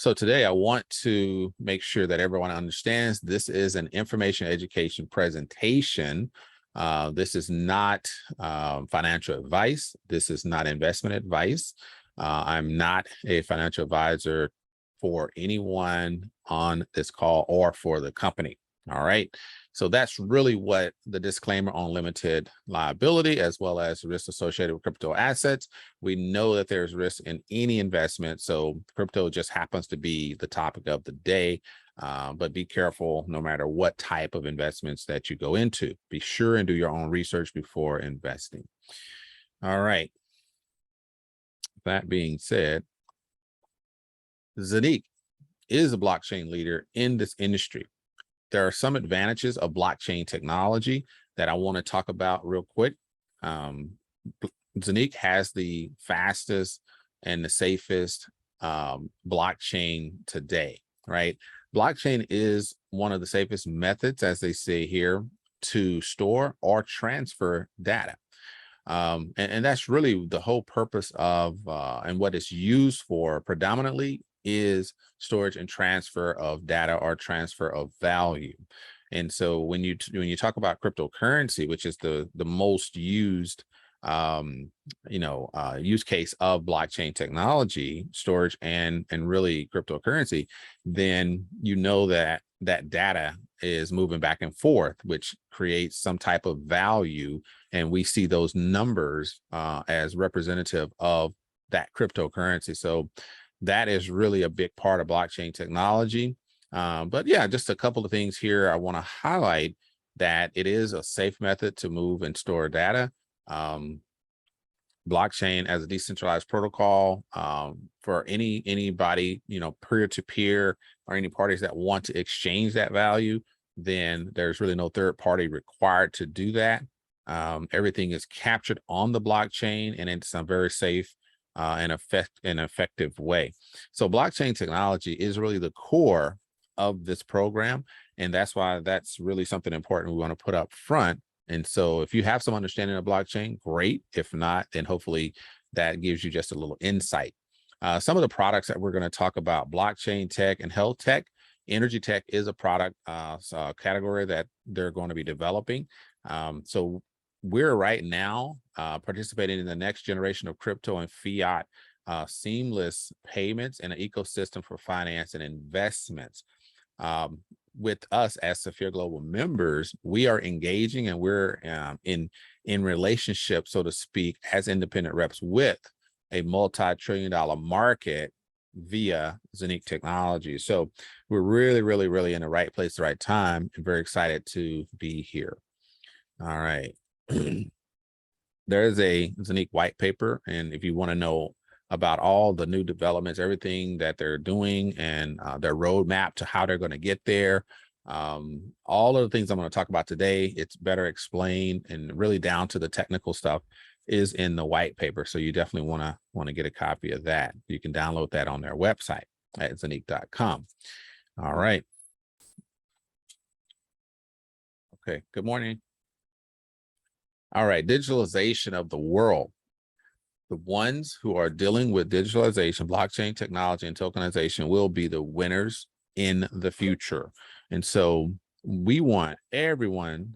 So today I want to make sure that everyone understands this is an information education presentation. This is not financial advice. This is not investment advice. I'm not a financial advisor for anyone on this call or for the company. All right. So that's really what the disclaimer on limited liability, as well as risk associated with crypto assets. We know that there's risk in any investment. So crypto just happens to be the topic of the day. But be careful no matter what type of investments that you go into. Be sure and do your own research before investing. All right. That being said, Zeniq is a blockchain leader in this industry. There are some advantages of blockchain technology that I want to talk about real quick. Zeniq has the fastest and the safest blockchain today, right? Blockchain is one of the safest methods, as they say here, to store or transfer data. And that's really the whole purpose of and what it's used for predominantly is storage and transfer of data or transfer of value. And so when you talk about cryptocurrency, which is the most used use case of blockchain technology, storage and really cryptocurrency, then you know that that data is moving back and forth, which creates some type of value. And we see those numbers as representative of that cryptocurrency. So that is really a big part of blockchain technology. But yeah, just a couple of things here. I want to highlight that it is a safe method to move and store data. Blockchain as a decentralized protocol for anybody, peer-to-peer or any parties that want to exchange that value, then there's really no third party required to do that. Everything is captured on the blockchain, and it's a very safe and effective way. So blockchain technology is really the core of this program, and that's why that's really something important we want to put up front. And so if you have some understanding of blockchain, great. If not, then hopefully that gives you just a little insight. Some of the products that we're going to talk about: blockchain tech and health tech. Energy tech is a product category that they're going to be developing. So we're right now participating in the next generation of crypto and fiat seamless payments in an ecosystem for finance and investments. With us as Safir Global members, we are engaging and we're in relationship, so to speak, as independent reps with a multi-trillion-dollar market via Zeniq technology. So we're really in the right place, the right time, and very excited to be here. All right. There's a Zeniq white paper, and if you want to know about all the new developments, everything that they're doing, and their roadmap to how they're going to get there, all of the things I'm going to talk about today, it's better explained and really down to the technical stuff is in the white paper. So you definitely want to get a copy of that. You can download that on their website at zeniq.com. All right. Okay. Good morning. All right. Digitalization of the world. The ones who are dealing with digitalization, blockchain technology, and tokenization will be the winners in the future. And so we want everyone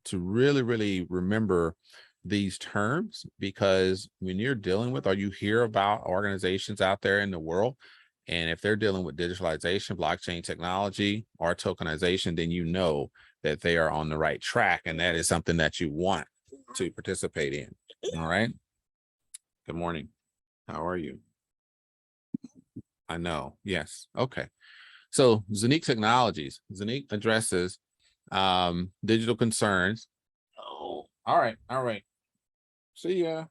to really remember these terms, because when you're dealing with, or you hear about organizations out there in the world, and if they're dealing with digitalization, blockchain technology, or tokenization, then you know that they are on the right track, and that is something that you want to participate in. All right. Good morning. How are you? I know. Yes. Okay. So Zeniq Technologies. Zeniq addresses digital concerns. Oh, all right. All right. See ya.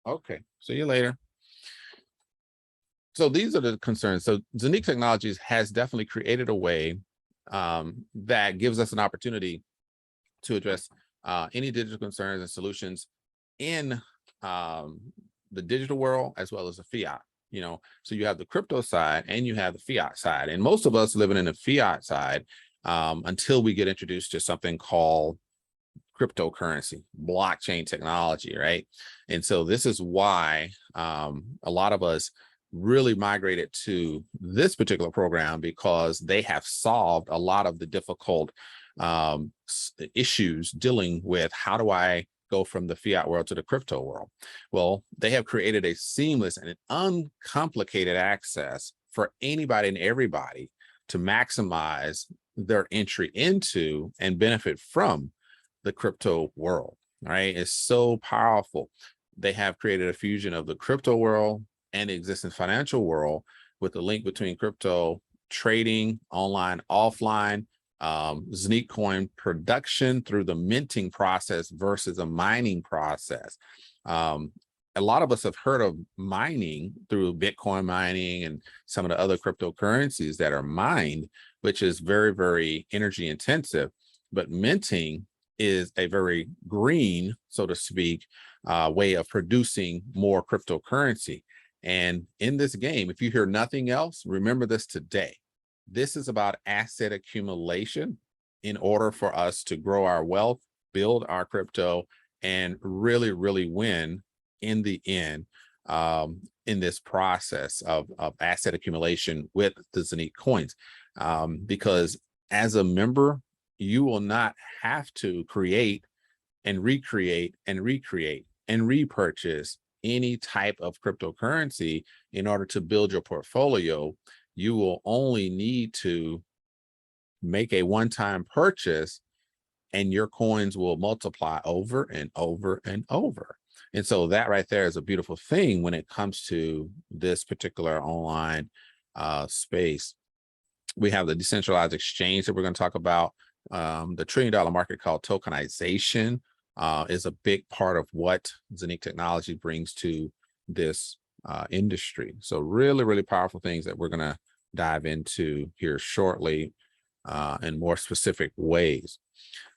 Okay. See you later. So these are the concerns. So Zeniq Technologies has definitely created a way that gives us an opportunity to address any digital concerns and solutions in the digital world as well as the fiat. So you have the crypto side and you have the fiat side, and most of us living in the fiat side until we get introduced to something called cryptocurrency, blockchain technology, right? And so this is why a lot of us really migrated to this particular program because they have solved a lot of the difficult issues dealing with how do I go from the fiat world to the crypto world. Well, they have created a seamless and an uncomplicated access for anybody and everybody to maximize their entry into and benefit from the crypto world. Right? It's so powerful. They have created a fusion of the crypto world and the existing financial world with a link between crypto trading, online, offline, Zeniq coin production through the minting process versus a mining process. A lot of us have heard of mining through Bitcoin mining and some of the other cryptocurrencies that are mined, which is very, very energy intensive. But minting is a very green, so to speak, way of producing more cryptocurrency. And in this game, if you hear nothing else, remember this today. This is about asset accumulation in order for us to grow our wealth, build our crypto, and really, really win in the end in this process of asset accumulation with the Zeniq coins. Because as a member, you will not have to create and recreate and recreate and repurchase any type of cryptocurrency in order to build your portfolio. You will only need to make a one-time purchase and your coins will multiply over and over and over. And so that right there is a beautiful thing when it comes to this particular online space. We have the decentralized exchange that we're going to talk about. The $1 trillion market called tokenization is a big part of what Zeniq technology brings to this industry. So really, really powerful things that we're going to dive into here shortly in more specific ways.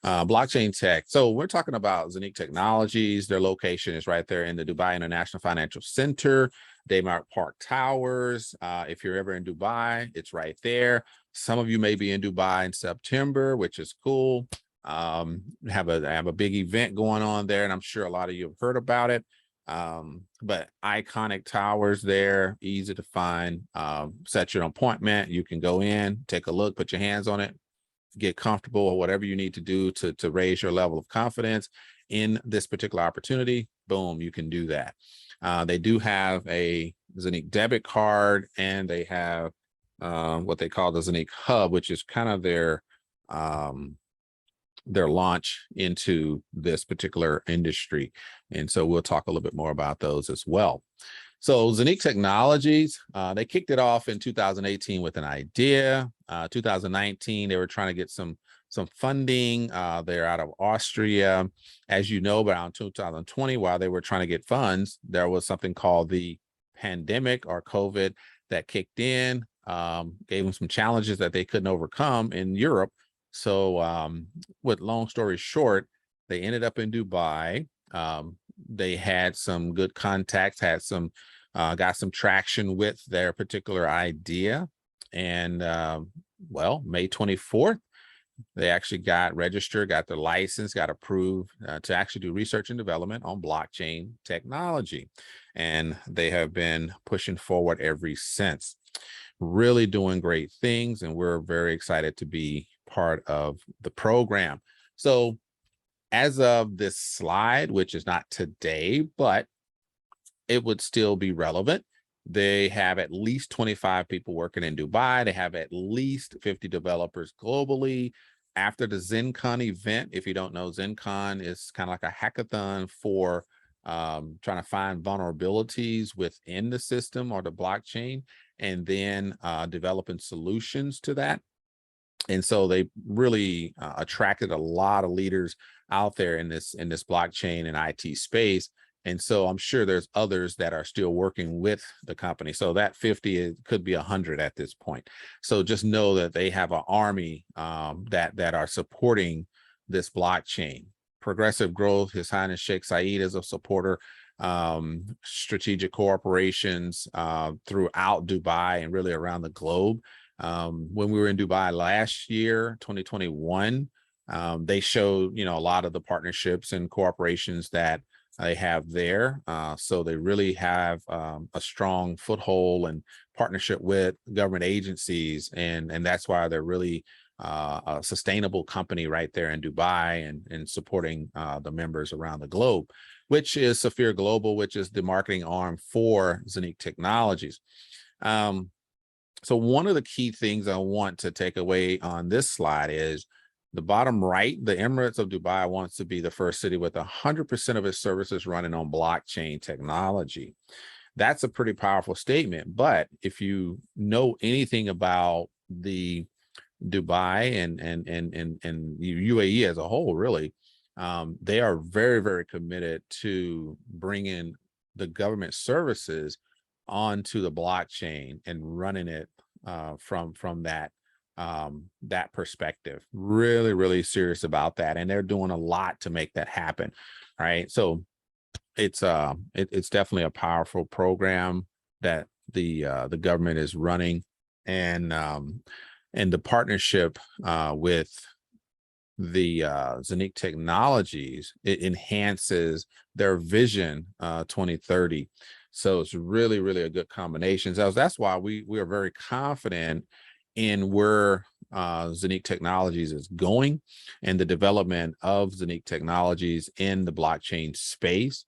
Blockchain tech. So we're talking about Zeniq Technologies. Their location is right there in the Dubai International Financial Center, Daymar Park Towers. If you're ever in Dubai, it's right there. Some of you may be in Dubai in September, which is cool. Have a big event going on there, and I'm sure a lot of you have heard about it. But iconic towers there, easy to find. Set your appointment. You can go in, take a look, put your hands on it, get comfortable, or whatever you need to do to raise your level of confidence in this particular opportunity. Boom, you can do that. They do have a Zeniq debit card, and they have what they call the Zeniq Hub, which is kind of their launch into this particular industry. And so we'll talk a little bit more about those as well. So Zeniq Technologies, they kicked it off in 2018 with an idea. 2019, they were trying to get some funding. They're out of Austria. As you know, around 2020, while they were trying to get funds, there was something called the pandemic or COVID that kicked in, gave them some challenges that they couldn't overcome in Europe. So with long story short, they ended up in Dubai. They had some good contacts, had some got some traction with their particular idea. And well, May 24th, they actually got registered, got their license, got approved to actually do research and development on blockchain technology. And they have been pushing forward ever since. Really doing great things, and we're very excited to be part of the program. So as of this slide, which is not today, but it would still be relevant, they have at least 25 people working in Dubai. They have at least 50 developers globally. After the ZenCon event, if you don't know, ZenCon is kind of like a hackathon for trying to find vulnerabilities within the system or the blockchain, and then developing solutions to that. And so they really attracted a lot of leaders out there in this blockchain and IT space. And so I'm sure there's others that are still working with the company. So that 50 could be 100 at this point. So just know that they have an army that are supporting this blockchain. Progressive Growth, His Highness Sheikh Saeed is a supporter. Strategic corporations throughout Dubai and really around the globe. When we were in Dubai last year, 2021, they showed, a lot of the partnerships and corporations that they have there. So they really have a strong foothold and partnership with government agencies, and that's why they're really a sustainable company right there in Dubai, and supporting the members around the globe, which is Safir Global, which is the marketing arm for Zeniq Technologies. So one of the key things I want to take away on this slide is the bottom right. The Emirates of Dubai wants to be the first city with 100% of its services running on blockchain technology. That's a pretty powerful statement. But if you know anything about the Dubai and UAE as a whole, really, they are very, very committed to bringing the government services onto the blockchain and running it from that perspective. Really, really serious about that, and they're doing a lot to make that happen. Right, so it's definitely a powerful program that the government is running, and the partnership with the Zeniq Technologies, it enhances their vision 2030. So it's really, really a good combination. So that's why we are very confident in where Zeniq Technologies is going, and the development of Zeniq Technologies in the blockchain space,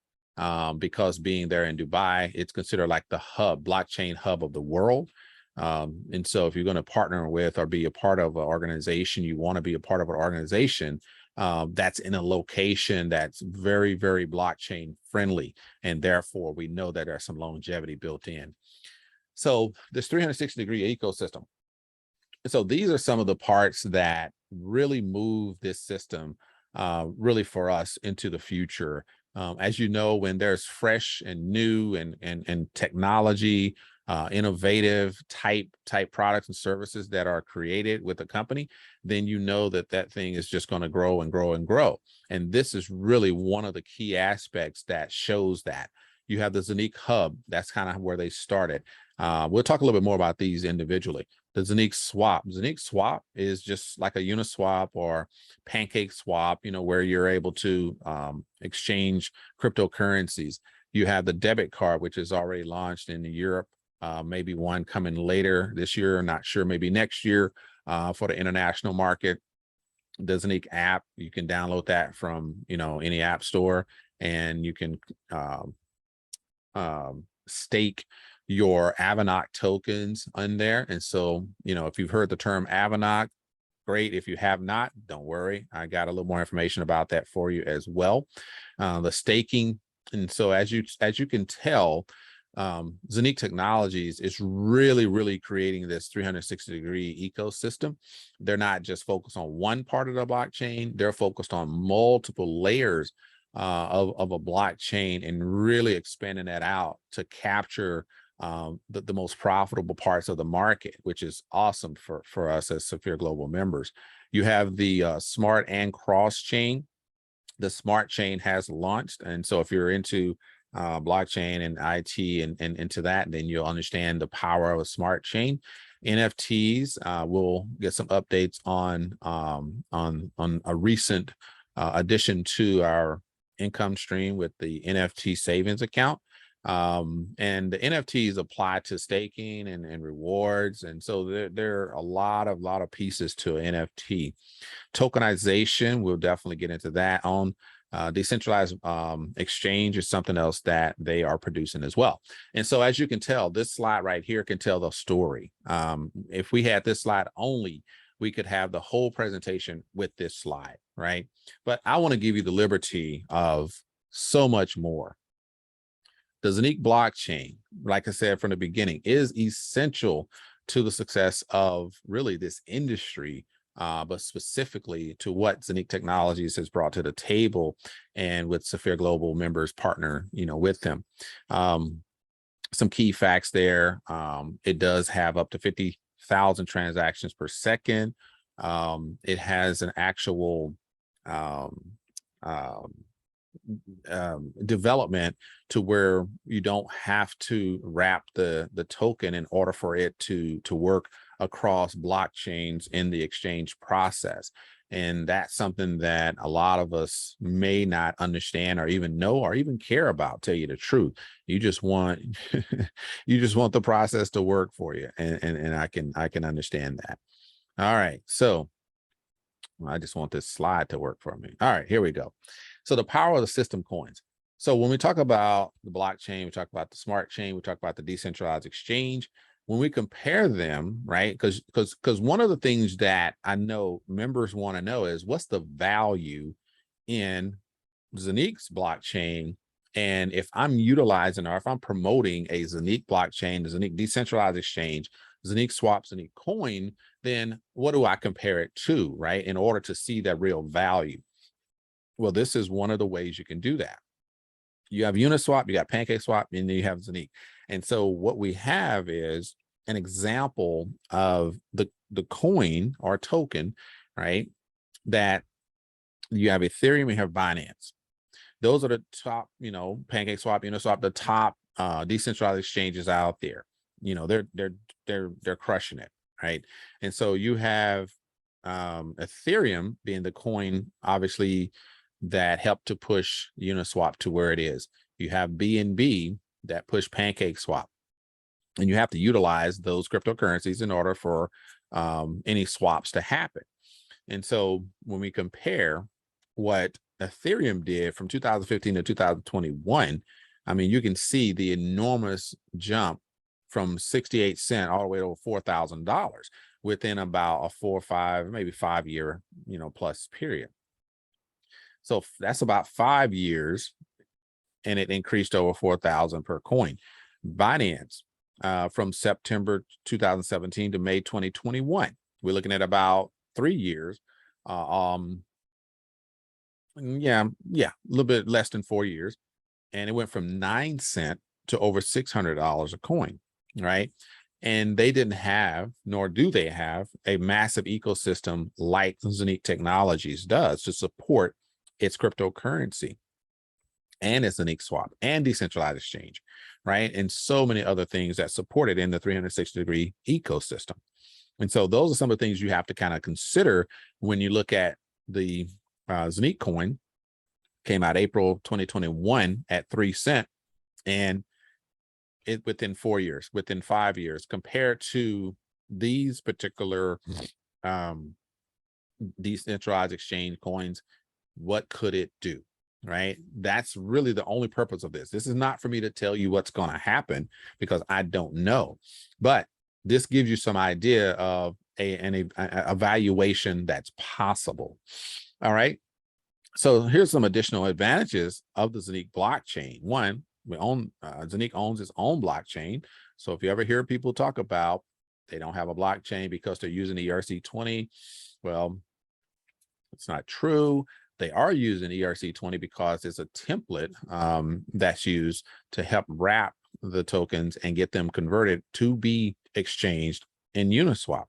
because being there in Dubai, it's considered like the hub, blockchain hub of the world. And so if you're going to partner with or be a part of an organization, you want to be a part of an organization that's in a location that's very, very blockchain friendly. And therefore, we know that there's some longevity built in. So this 360-degree ecosystem. So these are some of the parts that really move this system really for us into the future. As you know, when there's fresh and new and technology, innovative type products and services that are created with a company, then you know that that thing is just going to grow and grow and grow. And this is really one of the key aspects that shows that. You have the Zeniq Hub. That's kind of where they started. We'll talk a little bit more about these individually. The Zeniq Swap. Zeniq Swap is just like a Uniswap or Pancake Swap, you know, where you're able to exchange cryptocurrencies. You have the debit card, which is already launched in Europe. Maybe one coming later this year, not sure, maybe next year for the international market. The Zeniq app, you can download that from, you know, any app store, and you can stake your Avinoc tokens on there. And so, you know, if you've heard the term Avinoc, great. If you have not, don't worry. I got a little more information about that for you as well. The staking. And so as you can tell, Zeniq Technologies is really, really creating this 360-degree ecosystem. They're not just focused on one part of the blockchain. They're focused on multiple layers of a blockchain, and really expanding that out to capture the most profitable parts of the market, which is awesome for us as Safir Global members. You have the smart and cross chain. The Smartchain has launched, and so if you're into blockchain and IT and into that, then you'll understand the power of a Smartchain. NFTs, we'll get some updates on a recent addition to our income stream with the NFT savings account. And the NFTs apply to staking and rewards. And so there are a lot of pieces to an NFT. Tokenization, we'll definitely get into that. On decentralized exchange is something else that they are producing as well. And so as you can tell, this slide right here can tell the story. If we had this slide only, we could have the whole presentation with this slide, right? But I want to give you the liberty of so much more. The Zeniq blockchain, like I said from the beginning, is essential to the success of really this industry, but specifically to what Zeniq Technologies has brought to the table, and with Safir Global members partner, you know, with them. Some key facts there. It does have up to 50,000 transactions per second. It has an actual development to where you don't have to wrap the token in order for it to work across blockchains in the exchange process. And that's something that a lot of us may not understand or even know or even care about, tell you the truth. You just want you just want the process to work for you. And I can understand that. All right. So I just want this slide to work for me. All right, here we go. So the power of the system coins. So when we talk about the blockchain, we talk about the smart chain, we talk about the decentralized exchange. When we compare them, right? Because one of the things that I know members want to know is what's the value in Zeniq's blockchain. And if I'm utilizing or if I'm promoting a Zeniq blockchain, the Zeniq decentralized exchange, Zeniq swap, Zeniq coin, then what do I compare it to, right? In order to see that real value. Well, this is one of the ways you can do that. You have Uniswap, you got PancakeSwap, and then you have Zeniq. And so what we have is an example of the coin or token, right? That you have Ethereum, you have Binance. Those are the top, PancakeSwap, Uniswap, the top decentralized exchanges out there. They're crushing it, right? And so you have Ethereum being the coin, obviously, that helped to push Uniswap to where it is. You have BNB that push PancakeSwap, and you have to utilize those cryptocurrencies in order for any swaps to happen. And so when we compare what Ethereum did from 2015 to 2021, I mean, you can see the enormous jump from 68 cents all the way to $4,000 within about a 4 or 5, maybe 5 year, plus period. So that's about 5 years, and it increased over 4,000 per coin. Binance, from September 2017 to May 2021, we're looking at about 3 years. Yeah, a little bit less than 4 years, and it went from 9 cents to over $600 a coin, right? And they didn't have, nor do they have, a massive ecosystem like Zeniq Technologies does to support its cryptocurrency and its Zeniq swap and decentralized exchange, right? And so many other things that support it in the 360-degree ecosystem. And so those are some of the things you have to kind of consider when you look at the Zeniq coin. Came out April 2021 at 3 cents, and it within 4 years, within 5 years, compared to these particular decentralized exchange coins, what could it do, right? That's really the only purpose of this. This is not for me to tell you what's going to happen, because I don't know, but this gives you some idea of an evaluation that's possible. All right. So here's some additional advantages of the Zeniq blockchain. One, Zeniq owns its own blockchain. So if you ever hear people talk about they don't have a blockchain because they're using ERC20, well, it's not true. They are using ERC20 because it's a template that's used to help wrap the tokens and get them converted to be exchanged in Uniswap.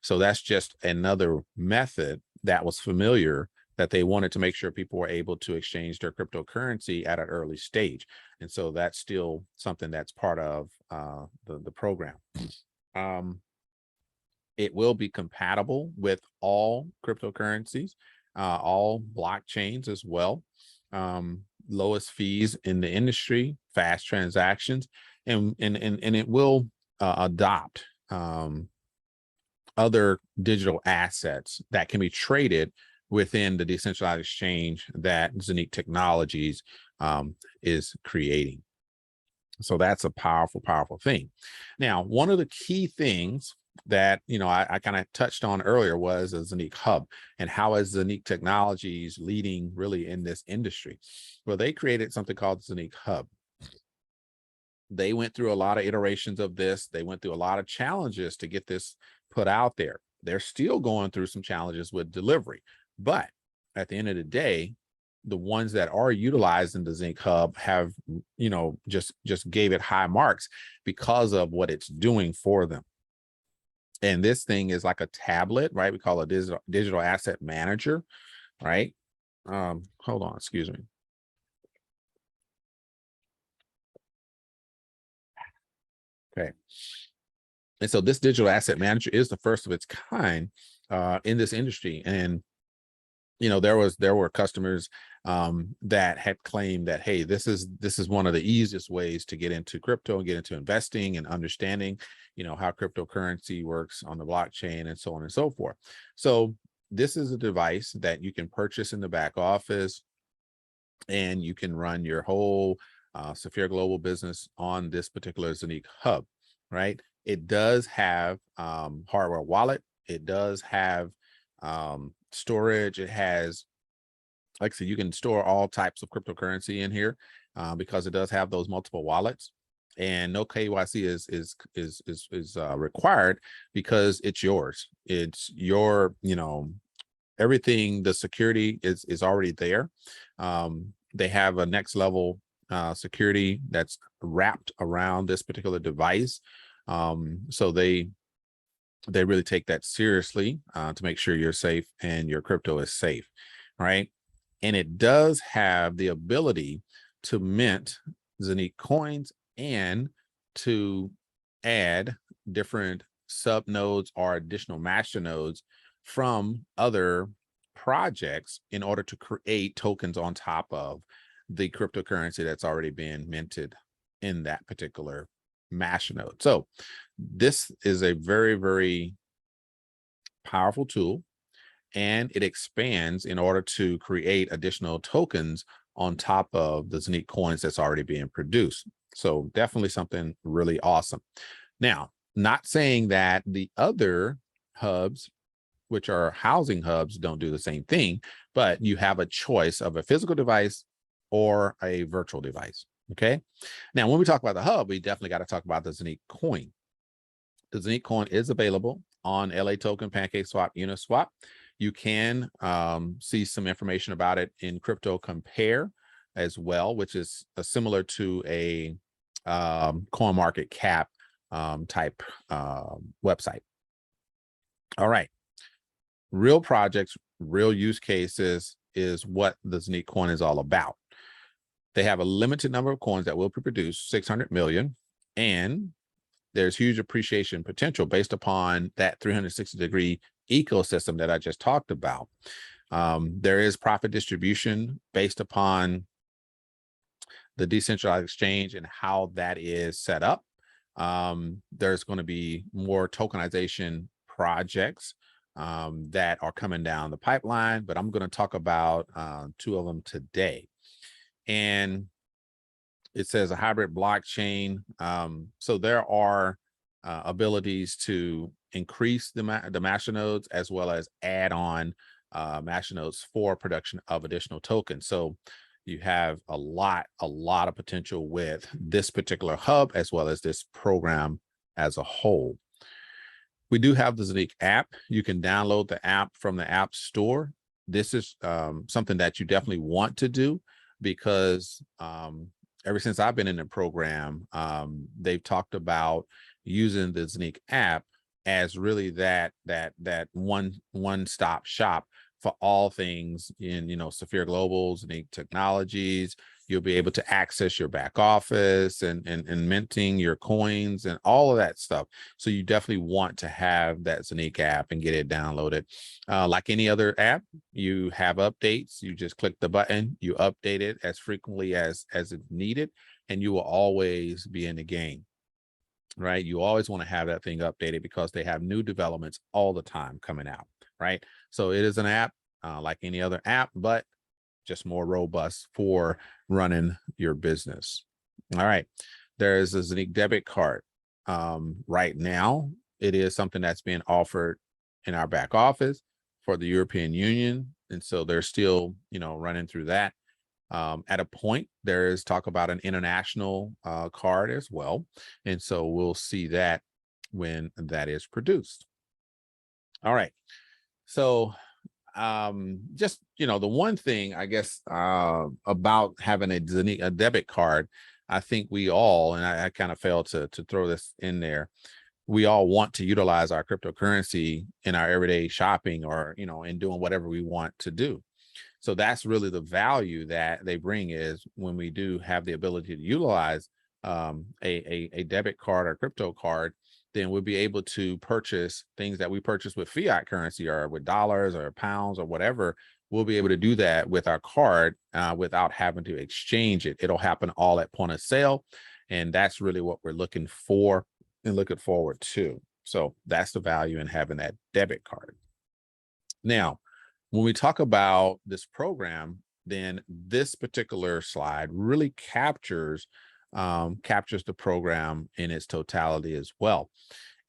So that's just another method that was familiar, that they wanted to make sure people were able to exchange their cryptocurrency at an early stage. And so that's still something that's part of the program. It will be compatible with all cryptocurrencies, all blockchains as well. Lowest fees in the industry, fast transactions, and it will adopt other digital assets that can be traded within the decentralized exchange that Zeniq Technologies is creating. So that's a powerful, powerful thing. Now, one of the key things that I kind of touched on earlier was a Zeniq Hub, and how is Zeniq Technologies leading really in this industry? Well, they created something called Zeniq Hub. They went through a lot of iterations of this. They went through a lot of challenges to get this put out there. They're still going through some challenges with delivery, but at the end of the day, the ones that are utilizing the Zeniq Hub have, just gave it high marks because of what it's doing for them. And this thing is like a tablet, right? We call it a digital asset manager, right? Hold on, excuse me. Okay. And so this digital asset manager is the first of its kind in this industry. And there were customers that had claimed that, hey, this is one of the easiest ways to get into crypto and get into investing and understanding, how cryptocurrency works on the blockchain and so on and so forth. So this is a device that you can purchase in the back office, and you can run your whole Safir global business on this particular Zeniq Hub, right? It does have hardware wallet. It does have storage. It has, like I said, you can store all types of cryptocurrency in here because it does have those multiple wallets, and no KYC is required because it's yours. It's your, everything. The security is already there. They have a next level security that's wrapped around this particular device. So they really take that seriously to make sure you're safe and your crypto is safe, right? And it does have the ability to mint Zeniq coins and to add different sub nodes or additional master nodes from other projects in order to create tokens on top of the cryptocurrency that's already been minted in that particular master node. So this is a very, very powerful tool, and it expands in order to create additional tokens on top of the Zeniq coins that's already being produced. So definitely something really awesome. Now, not saying that the other hubs, which are housing hubs, don't do the same thing, but you have a choice of a physical device or a virtual device. Okay. Now, when we talk about the hub, we definitely got to talk about the Zeniq coin. The Zeniq coin is available on LA Token, PancakeSwap, Uniswap. You can see some information about it in Crypto Compare as well, which is similar to a CoinMarketCap type website. All right. Real projects, real use cases is what the Zeniq coin is all about. They have a limited number of coins that will be produced, 600 million, and there's huge appreciation potential based upon that 360-degree ecosystem that I just talked about. There is profit distribution based upon the decentralized exchange and how that is set up. There's going to be more tokenization projects that are coming down the pipeline, but I'm going to talk about 2 of them today. And it says a hybrid blockchain. So there are abilities to increase the master nodes as well as add on master nodes for production of additional tokens. So you have a lot of potential with this particular hub as well as this program as a whole. We do have the Zeniq app. You can download the app from the App Store. This is something that you definitely want to do because ever since I've been in the program, they've talked about using the Zeniq app as really that one-stop shop for all things in, Safir Global, Zeniq Technologies. You'll be able to access your back office and minting your coins and all of that stuff. So you definitely want to have that Zeniq app and get it downloaded. Like any other app, you have updates. You just click the button, you update it as frequently as it's needed, and you will always be in the game, right? You always want to have that thing updated because they have new developments all the time coming out, right? So it is an app like any other app, but just more robust for running your business. All right. There's a Zeniq debit card. Right now, it is something that's being offered in our back office for the European Union. And so they're still, running through that. At a point, there is talk about an international card as well. And so we'll see that when that is produced. All right. So just, the one thing I guess about having a debit card, I think we all, and I kind of failed to throw this in there, we all want to utilize our cryptocurrency in our everyday shopping or, in doing whatever we want to do. So that's really the value that they bring, is when we do have the ability to utilize a debit card or crypto card, then we'll be able to purchase things that we purchase with fiat currency or with dollars or pounds or whatever we'll be able to do that with our card without having to exchange it. It'll happen all at point of sale. And that's really what we're looking for and looking forward to. So that's the value in having that debit card. Now, when we talk about this program, then this particular slide really captures the program in its totality as well.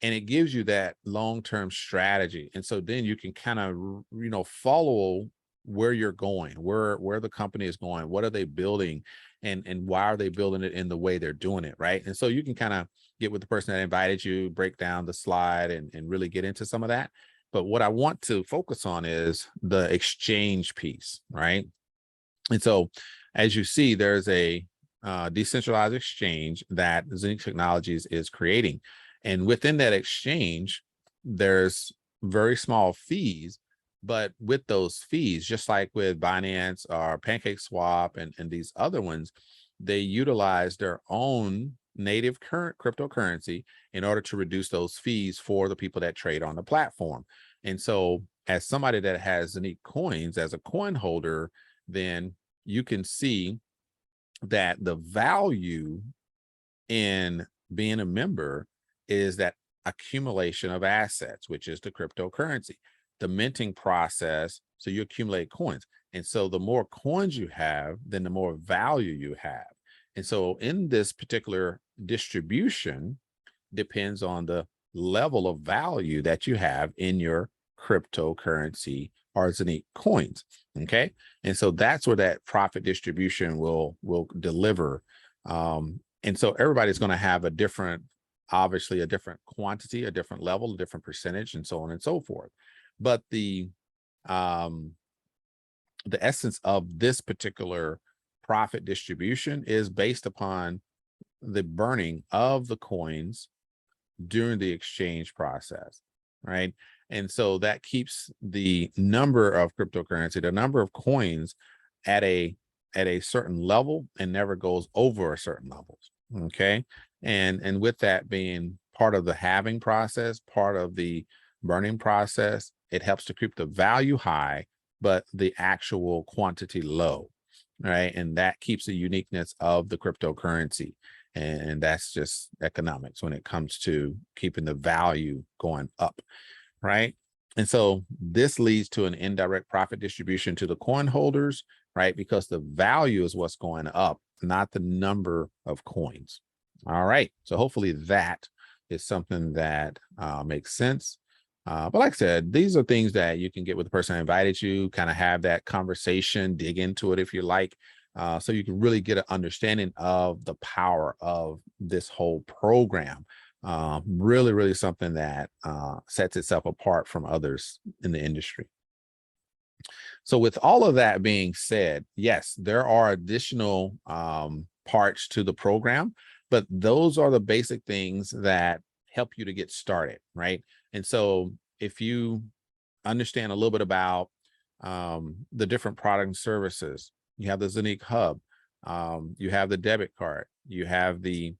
And it gives you that long-term strategy. And so then you can kind of, follow where you're going, where the company is going, what are they building, and why are they building it in the way they're doing it, right? And so you can kind of get with the person that invited you, break down the slide and really get into some of that. But what I want to focus on is the exchange piece, right? And so as you see, there's a decentralized exchange that Zeniq Technologies is creating. And within that exchange, there's very small fees, but with those fees, just like with Binance or PancakeSwap and these other ones, they utilize their own native current cryptocurrency in order to reduce those fees for the people that trade on the platform. And so as somebody that has Zeniq coins as a coin holder, then you can see that the value in being a member is that accumulation of assets, which is the cryptocurrency, the minting process. So you accumulate coins. And so the more coins you have, then the more value you have. And so in this particular distribution depends on the level of value that you have in your cryptocurrency or Zeniq coins. Okay. And so that's where that profit distribution will deliver. And so everybody's going to have a different, obviously a different quantity, a different level, a different percentage, and so on and so forth. But the essence of this particular profit distribution is based upon the burning of the coins during the exchange process, right? And so that keeps the number of cryptocurrency, the number of coins at a certain level and never goes over a certain level. Okay. And with that being part of the halving process, part of the burning process, it helps to keep the value high, but the actual quantity low, right? And that keeps the uniqueness of the cryptocurrency. And that's just economics when it comes to keeping the value going up, right? And so this leads to an indirect profit distribution to the coin holders, right? Because the value is what's going up, not the number of coins. All right. So hopefully that is something that makes sense. But like I said, these are things that you can get with the person that invited you, kind of have that conversation, dig into it if you like, so you can really get an understanding of the power of this whole program. Really, really something that sets itself apart from others in the industry. So with all of that being said, yes, there are additional parts to the program, but those are the basic things that help you to get started, right? And so if you understand a little bit about the different product and services, you have the Zeniq Hub, you have the debit card, you have the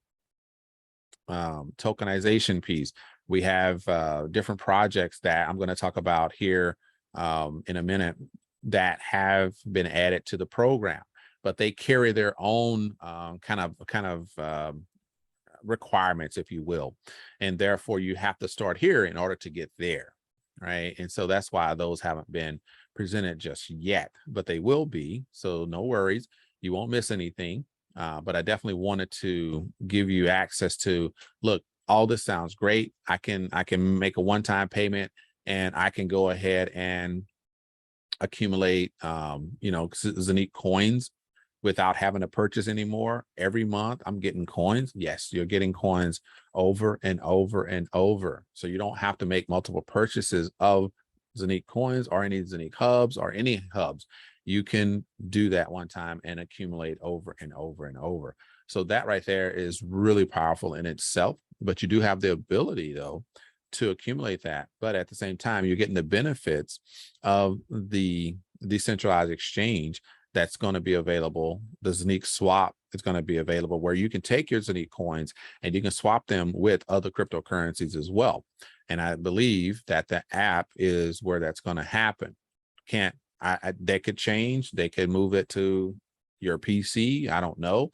tokenization piece. We have different projects that I'm going to talk about here in a minute that have been added to the program, but they carry their own kind of requirements, if you will. And therefore you have to start here in order to get there, right? And so that's why those haven't been presented just yet, but they will be. So no worries, you won't miss anything. But I definitely wanted to give you access to, look, all this sounds great. I can make a one-time payment and I can go ahead and accumulate, Zeniq coins without having to purchase anymore. Every month I'm getting coins. Yes, you're getting coins over and over and over. So you don't have to make multiple purchases of Zeniq coins or any Zeniq hubs or any hubs. You can do that one time and accumulate over and over and over. So that right there is really powerful in itself, but you do have the ability though to accumulate that. But at the same time, you're getting the benefits of the decentralized exchange that's going to be available. The Zeniq swap is going to be available where you can take your Zeniq coins and you can swap them with other cryptocurrencies as well. And I believe that the app is where that's going to happen. Can't That could change. They could move it to your PC. I don't know.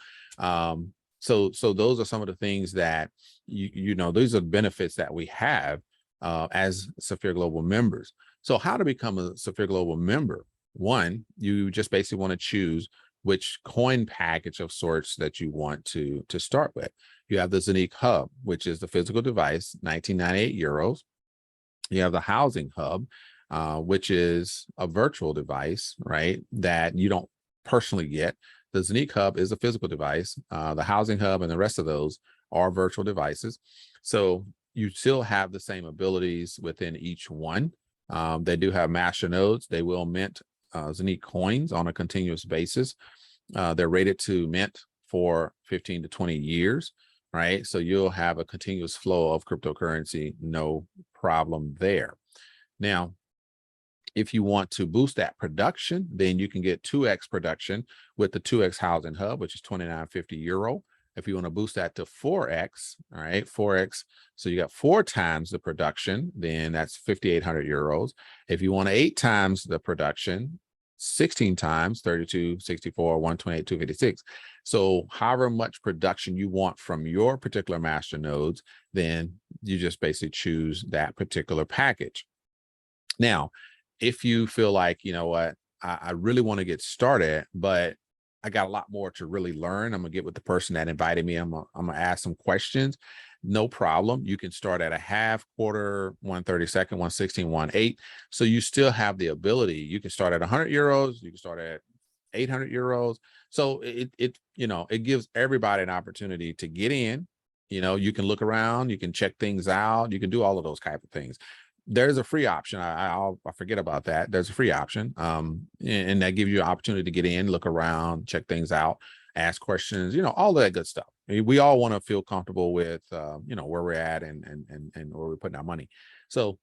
So those are some of the things that these are benefits that we have as Safir Global members. So how to become a Safir Global member? One, you just basically want to choose which coin package of sorts that you want to start with. You have the Zeniq Hub, which is the physical device, 1998 euros. You have the Housing Hub, which is a virtual device, right, that you don't personally get. The Zeniq Hub is a physical device. The Housing Hub and the rest of those are virtual devices. So you still have the same abilities within each one. They do have master nodes. They will mint Zeniq coins on a continuous basis. They're rated to mint for 15 to 20 years, right? So you'll have a continuous flow of cryptocurrency, no problem there. Now, if you want to boost that production, then you can get 2x production with the 2x Housing Hub, which is 29.50 euro. If you want to boost that to 4x, all right, 4x, so you got 4 times the production, then that's 5,800 euros. If you want 8 times the production, 16 times, 32, 64, 128, 256. So however much production you want from your particular master nodes, then you just basically choose that particular package. Now, if you feel like, you know what, I really want to get started, but I got a lot more to really learn. I'm gonna get with the person that invited me. I'm gonna ask some questions. No problem. You can start at a half, quarter, 1/32, 1/16, 1/8. So you still have the ability. You can start at 100 euros. You can start at 800 euros. So it gives everybody an opportunity to get in. You can look around. You can check things out. You can do all of those type of things. There's a free option. I forget about that. There's a free option, and that gives you an opportunity to get in, look around, check things out, ask questions, all of that good stuff. We all want to feel comfortable with, where we're at and where we're putting our money. So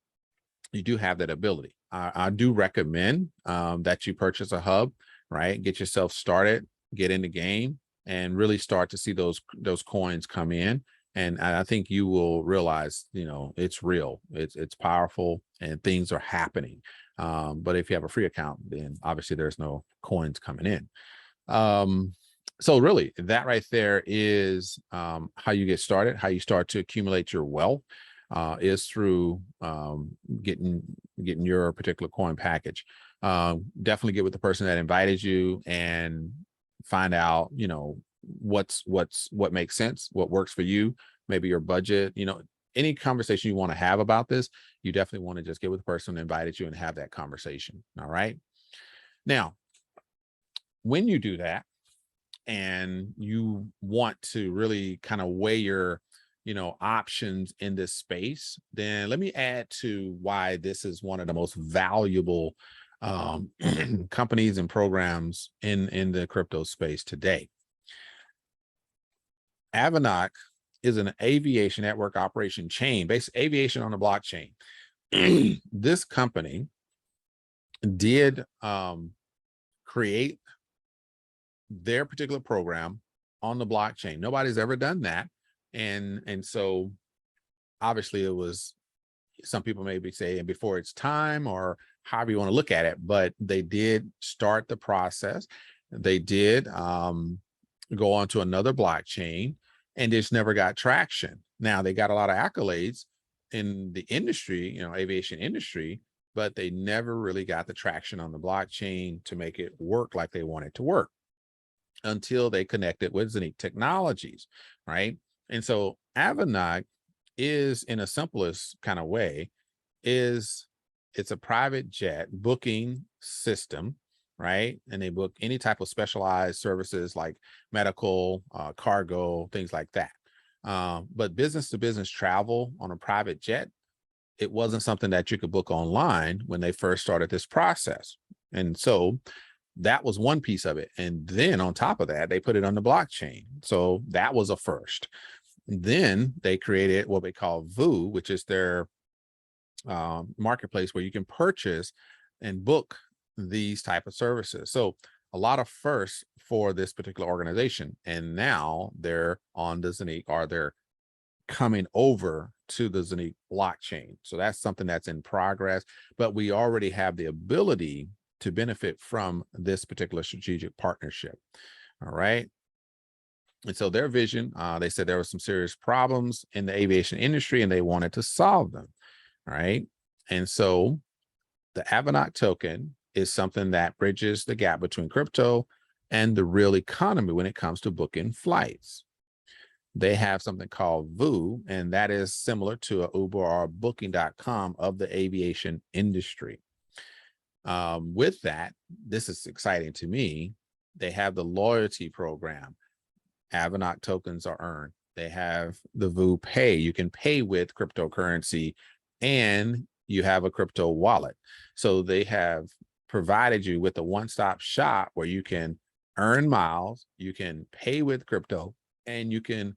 you do have that ability. I do recommend that you purchase a hub, right? Get yourself started, get in the game, and really start to see those coins come in. And I think you will realize, it's real, it's powerful, and things are happening. But if you have a free account, then obviously there's no coins coming in. So really, that right there is how you get started, how you start to accumulate your wealth, is through getting your particular coin package. Definitely get with the person that invited you and find out, what makes sense, what works for you, maybe your budget, any conversation you want to have about this, you definitely want to just get with the person that invited you and have that conversation. All right. Now, when you do that and you want to really kind of weigh your options in this space, then let me add to why this is one of the most valuable companies and programs in the crypto space today. Avinoc is an aviation network operation chain, based aviation on the blockchain. This company did create their particular program on the blockchain. Nobody's ever done that. And so obviously it was, some people may be saying before its time, or however you want to look at it, but they did start the process. They did go on to another blockchain and just never got traction. Now they got a lot of accolades in the industry, aviation industry, but they never really got the traction on the blockchain to make it work like they want it to work until they connected with Zeniq Technologies, right? And so Avinoc is, in a simplest kind of way, it's a private jet booking system, right? And they book any type of specialized services like medical, cargo, things like that. But business to business travel on a private jet, it wasn't something that you could book online when they first started this process. And so that was one piece of it. And then on top of that, they put it on the blockchain. So that was a first. Then they created what they call VOO, which is their marketplace where you can purchase and book these type of services. So a lot of firsts for this particular organization. And now they're on the Zeniq, or they're coming over to the Zeniq blockchain. So that's something that's in progress, but we already have the ability to benefit from this particular strategic partnership. All right. And so their vision, they said there were some serious problems in the aviation industry and they wanted to solve them. All right. And so the Avinoc token is something that bridges the gap between crypto and the real economy when it comes to booking flights. They have something called VOO, and that is similar to a Uber or Booking.com of the aviation industry. With that, this is exciting to me. They have the loyalty program. Avinoc tokens are earned. They have the VOO Pay. You can pay with cryptocurrency and you have a crypto wallet. So they have provided you with a one-stop shop where you can earn miles, you can pay with crypto, and you can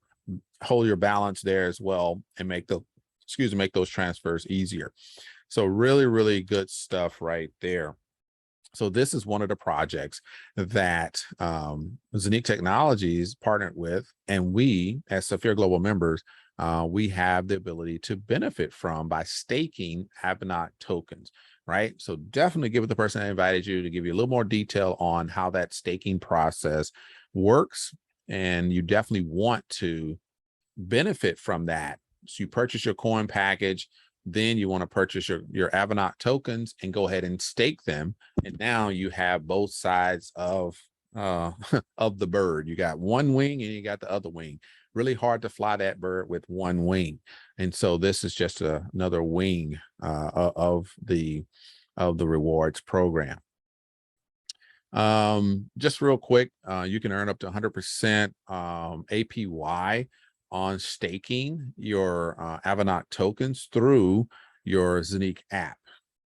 hold your balance there as well and make those transfers easier. So really, really good stuff right there. So this is one of the projects that Zeniq Technologies partnered with, and we, as Safir Global members, we have the ability to benefit from by staking Avinoc tokens, right? So definitely give it the person that invited you to give you a little more detail on how that staking process works, and you definitely want to benefit from that. So you purchase your coin package, then you want to purchase your Avinoc tokens and go ahead and stake them. And now you have both sides of the bird. You got one wing and you got the other wing. Really hard to fly that bird with one wing. And so this is just another wing of the rewards program. Just real quick, you can earn up to 100% APY on staking your Avinoc tokens through your Zeniq app.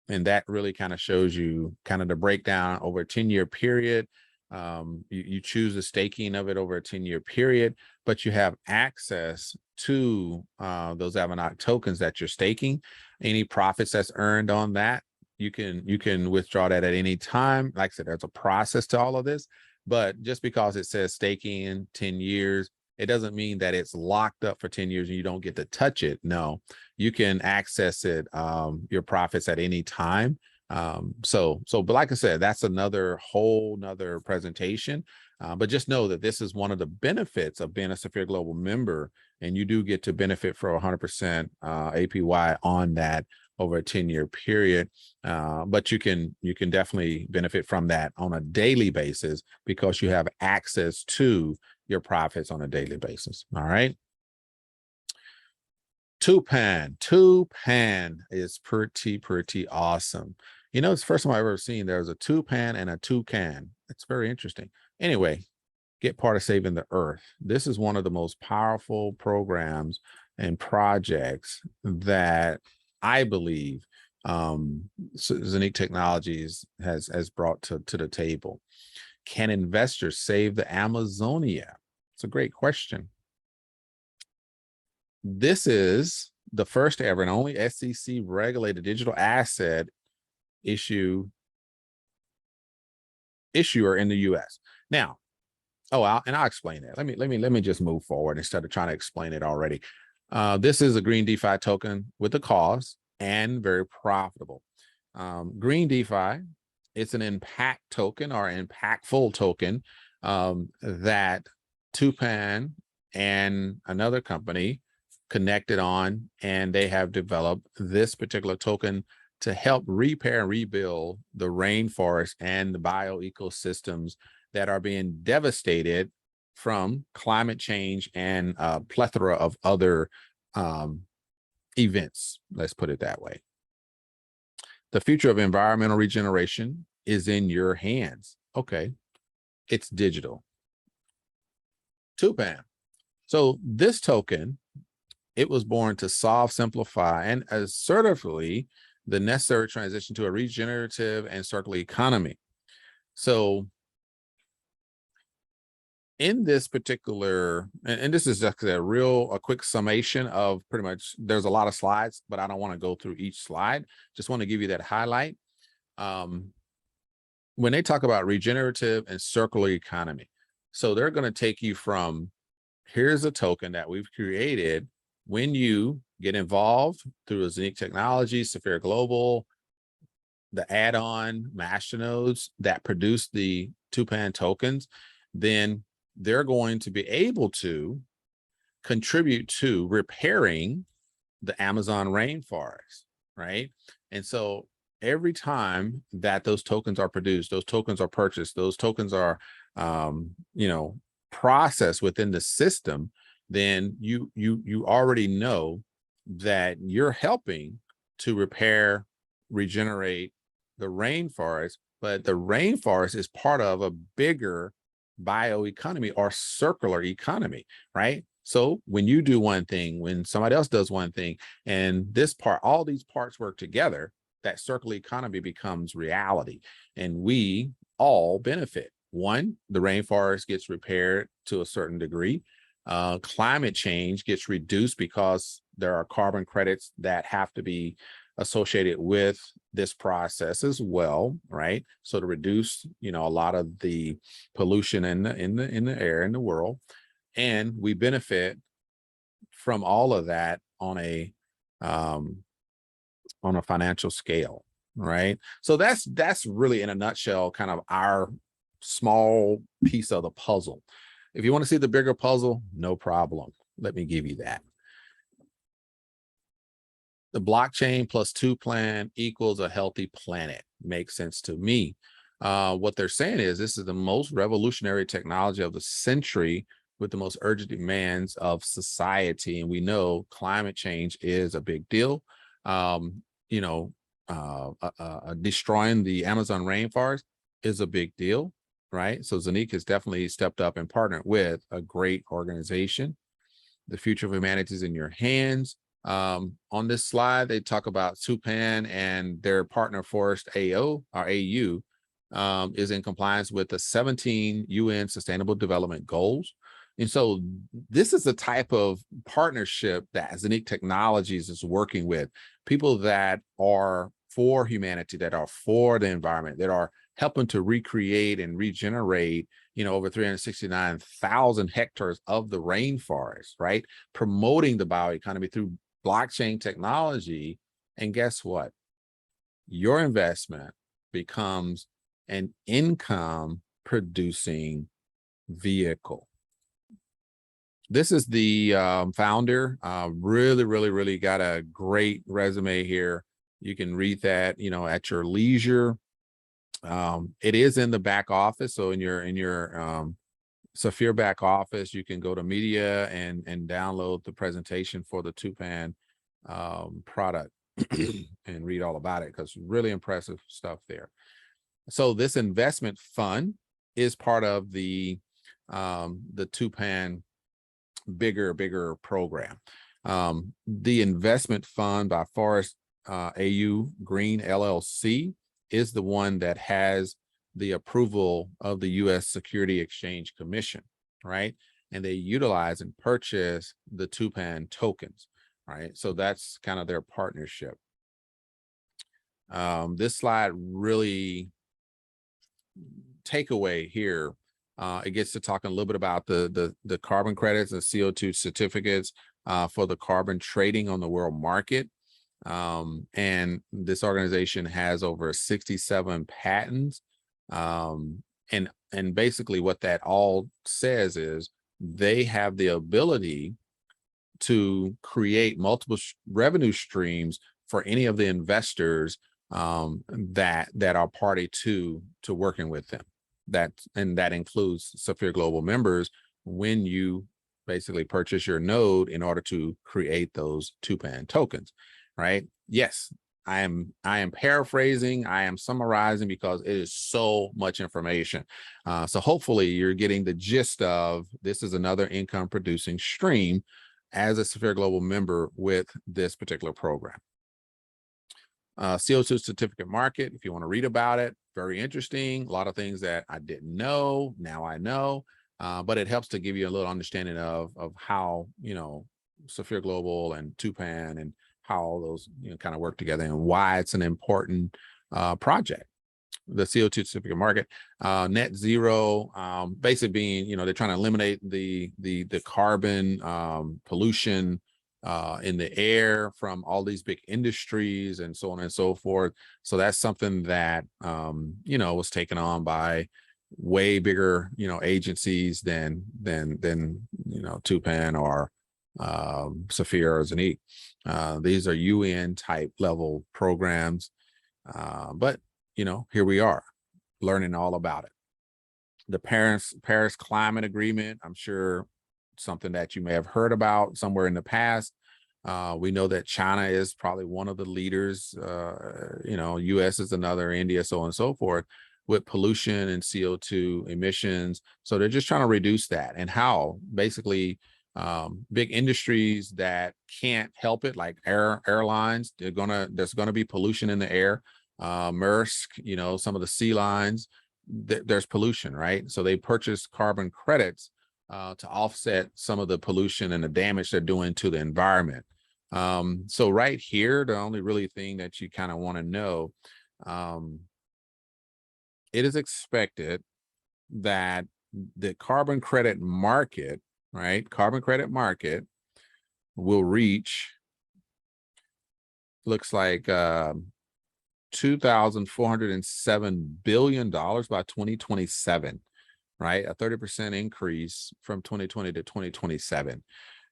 And that really kind of shows you kind of the breakdown over a 10-year period. You choose the staking of it over a 10-year period, but you have access to those Avinoc tokens that you're staking. Any profits that's earned on that, you can withdraw that at any time. Like I said, there's a process to all of this, but just because it says staking in 10 years, it doesn't mean that it's locked up for 10 years and you don't get to touch it. No, you can access it, your profits at any time. But like I said, that's another whole nother presentation. But just know that this is one of the benefits of being a Safir Global member, and you do get to benefit for 100% APY on that over a 10-year period. But you can definitely benefit from that on a daily basis because you have access to your profits on a daily basis. All right. Tupan is pretty awesome. You know, it's the first time I've ever seen there's a Tupan and a toucan. It's very interesting. Anyway, get part of saving the earth. This is one of the most powerful programs and projects that I believe Zeniq Technologies has brought to the table. Can investors save the Amazonia? It's a great question. This is the first ever and only SEC regulated digital asset issuer in the US. Now, I'll explain that. Let me just move forward instead of trying to explain it already. This is a green DeFi token with a cause and very profitable. Green DeFi, it's an impact token or impactful token that Tupan and another company connected on, and they have developed this particular token to help repair and rebuild the rainforest and the bioecosystems that are being devastated from climate change and a plethora of other events. Let's put it that way. The future of environmental regeneration is in your hands. Okay, it's digital. Tupan. So this token, it was born to solve, simplify, and assertively the necessary transition to a regenerative and circular economy. So in this particular, and this is just a quick summation of pretty much, there's a lot of slides, but I don't want to go through each slide. Just want to give you that highlight. When they talk about regenerative and circular economy, so they're going to take you from, here's a token that we've created. When you get involved through Zeniq Technologies, Safir Global, the add-on masternodes that produce the Tupan tokens, then they're going to be able to contribute to repairing the Amazon rainforest, right? And so every time that those tokens are produced, those tokens are purchased, those tokens are, you know, processed within the system, then you already know that you're helping to repair, regenerate the rainforest, but the rainforest is part of a bigger bioeconomy or circular economy, right? So when you do one thing, when somebody else does one thing, and this part, all these parts work together, that circular economy becomes reality, and we all benefit. One, the rainforest gets repaired to a certain degree. Climate change gets reduced because there are carbon credits that have to be associated with this process as well, right? So to reduce, you know, a lot of the pollution in the air in the world, and we benefit from all of that on a financial scale, right? So that's really in a nutshell kind of our small piece of the puzzle. If you want to see the bigger puzzle, no problem. Let me give you that. The blockchain plus Tupan equals a healthy planet. Makes sense to me. What they're saying is this is the most revolutionary technology of the century with the most urgent demands of society. And we know climate change is a big deal. You know, destroying the Amazon rainforest is a big deal, right? So Zeniq has definitely stepped up and partnered with a great organization. The future of humanity is in your hands. On this slide, they talk about Tupan and their partner Forest AO or AU is in compliance with the 17 UN Sustainable Development Goals. And so this is the type of partnership that Zeniq Technologies is working with, people that are for humanity, that are for the environment, that are helping to recreate and regenerate, you know, over 369,000 hectares of the rainforest, right? Promoting the bioeconomy through blockchain technology. And guess what? Your investment becomes an income producing vehicle. This is the founder. Really got a great resume here. You can read that, you know, at your leisure. It is in the back office. So in your Safir back office, you can go to media and download the presentation for the Tupan product and read all about it, because really impressive stuff there. So this investment fund is part of the Tupan bigger program. The investment fund by Forest AU Green LLC is the one that has the approval of the U.S. Securities and Exchange Commission, right? And they utilize and purchase the Tupan tokens, right? So that's kind of their partnership. This slide really takeaway here. It gets to talking a little bit about the carbon credits and CO2 certificates for the carbon trading on the world market. And this organization has over 67 patents. And basically what that all says is they have the ability to create multiple revenue streams for any of the investors that are party to working with them. That includes Safir Global members when you basically purchase your node in order to create those Tupan tokens, right? Yes, I am paraphrasing, I am summarizing because it is so much information. So hopefully you're getting the gist of this is another income producing stream as a Safir Global member with this particular program. CO2 certificate market, if you want to read about it, very interesting. A lot of things that I didn't know, now I know, but it helps to give you a little understanding of how, you know, Safir Global and Tupan and how all those, you know, kind of work together and why it's an important project. The CO2 certificate market, net zero, basically being, you know, they're trying to eliminate the carbon pollution in the air from all these big industries and so on and so forth. So that's something that, you know, was taken on by way bigger, you know, agencies than you know, Tupan or Safir or Zeniq. These are UN type level programs. But, you know, here we are learning all about it. The Paris Climate Agreement, I'm sure something that you may have heard about somewhere in the past. We know that China is probably one of the leaders, you know, US is another, India, so on and so forth, with pollution and CO2 emissions. So they're just trying to reduce that. And how? Basically, big industries that can't help it, like airlines, there's gonna be pollution in the air. Maersk, you know, some of the sea lines, there's pollution, right? So they purchase carbon credits to offset some of the pollution and the damage they're doing to the environment. So right here, the only really thing that you kind of want to know, it is expected that the carbon credit market, right? Carbon credit market will reach, looks like $2,407 billion by 2027, right? A 30% increase from 2020 to 2027.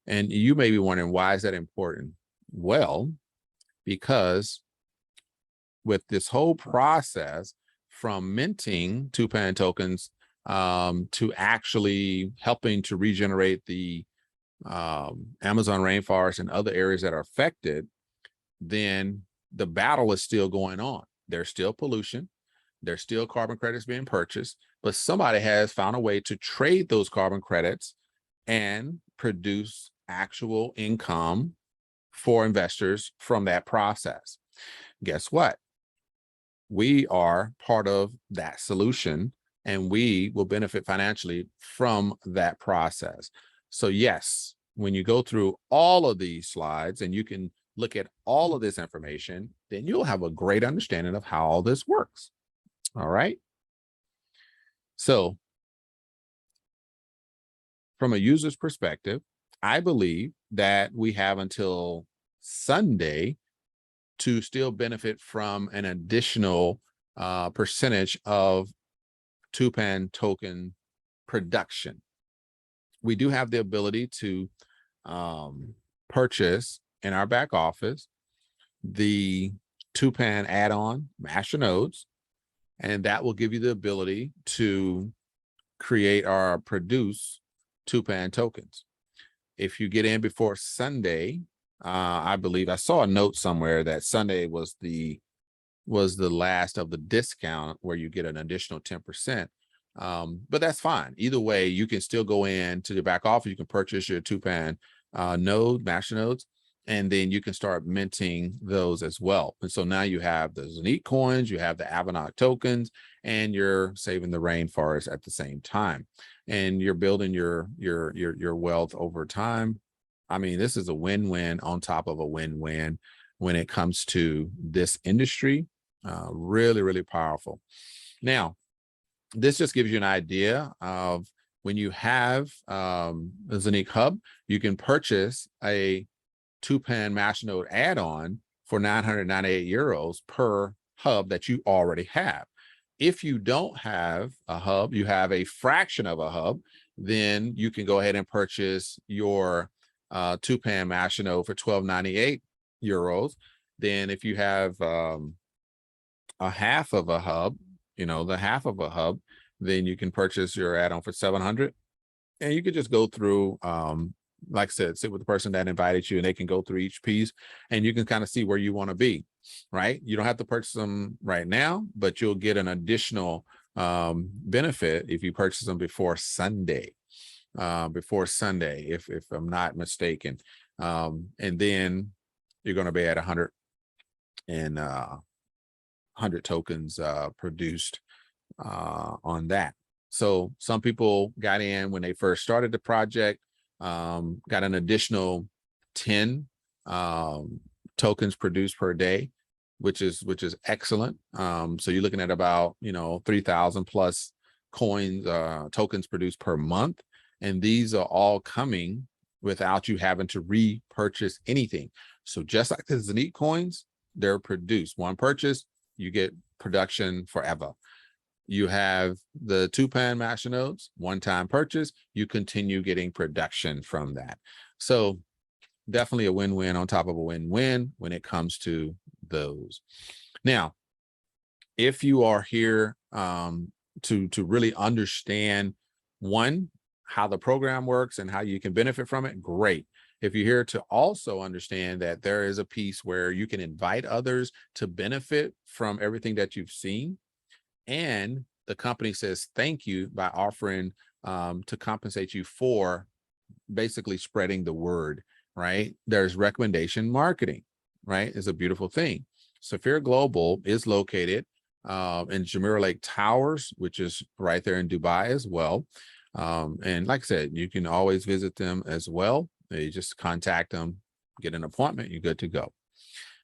And you may be wondering, why is that important? Well, because with this whole process from minting Tupan tokens to actually helping to regenerate the Amazon rainforest and other areas that are affected, then the battle is still going on. There's still pollution. There's still carbon credits being purchased, but somebody has found a way to trade those carbon credits and produce actual income for investors from that process. Guess what? We are part of that solution, and we will benefit financially from that process. So yes, when you go through all of these slides and you can look at all of this information, then you'll have a great understanding of how all this works. All right. So from a user's perspective, I believe that we have until Sunday to still benefit from an additional percentage of Tupan token production. We do have the ability to purchase in our back office the Tupan add-on master nodes, and that will give you the ability to create or produce Tupan tokens. If you get in before Sunday, I believe I saw a note somewhere that Sunday was the last of the discount where you get an additional 10%. But that's fine. Either way, you can still go in to the back office. You can purchase your Tupan node, master nodes, and then you can start minting those as well. And so now you have the Zeniq coins, you have the Avinoc tokens, and you're saving the rainforest at the same time. And you're building your wealth over time. I mean, this is a win-win on top of a win-win when it comes to this industry. Really, really powerful. Now, this just gives you an idea of when you have the Zeniq Hub, you can purchase a Tupan masternode add-on for 998 euros per hub that you already have. If you don't have a hub, you have a fraction of a hub, then you can go ahead and purchase your Tupan masternode for 1298 euros. Then if you have a half of a hub, you know, the half of a hub, then you can purchase your add-on for 700. And you could just go through, like I said, sit with the person that invited you, and they can go through each piece, and you can kind of see where you want to be, right? You don't have to purchase them right now, but you'll get an additional benefit if you purchase them before Sunday, if I'm not mistaken. And then you're going to be at 100 tokens produced on that. So some people got in when they first started the project, got an additional 10 tokens produced per day, which is excellent. So you're looking at about, you know, 3,000 plus coins, tokens produced per month. And these are all coming without you having to repurchase anything. So just like the Zeniq coins, they're produced. One purchase, you get production forever. You have the Tupan masternodes, one-time purchase, you continue getting production from that. So definitely a win-win on top of a win-win when it comes to those. Now, if you are here to really understand, one, how the program works and how you can benefit from it, great. If you're here to also understand that there is a piece where you can invite others to benefit from everything that you've seen, and the company says thank you by offering to compensate you for basically spreading the word, right? There's recommendation marketing, right? It's a beautiful thing. Safir Global is located in Jumeirah Lake Towers, which is right there in Dubai as well. And like I said, you can always visit them as well. You just contact them, get an appointment, you're good to go.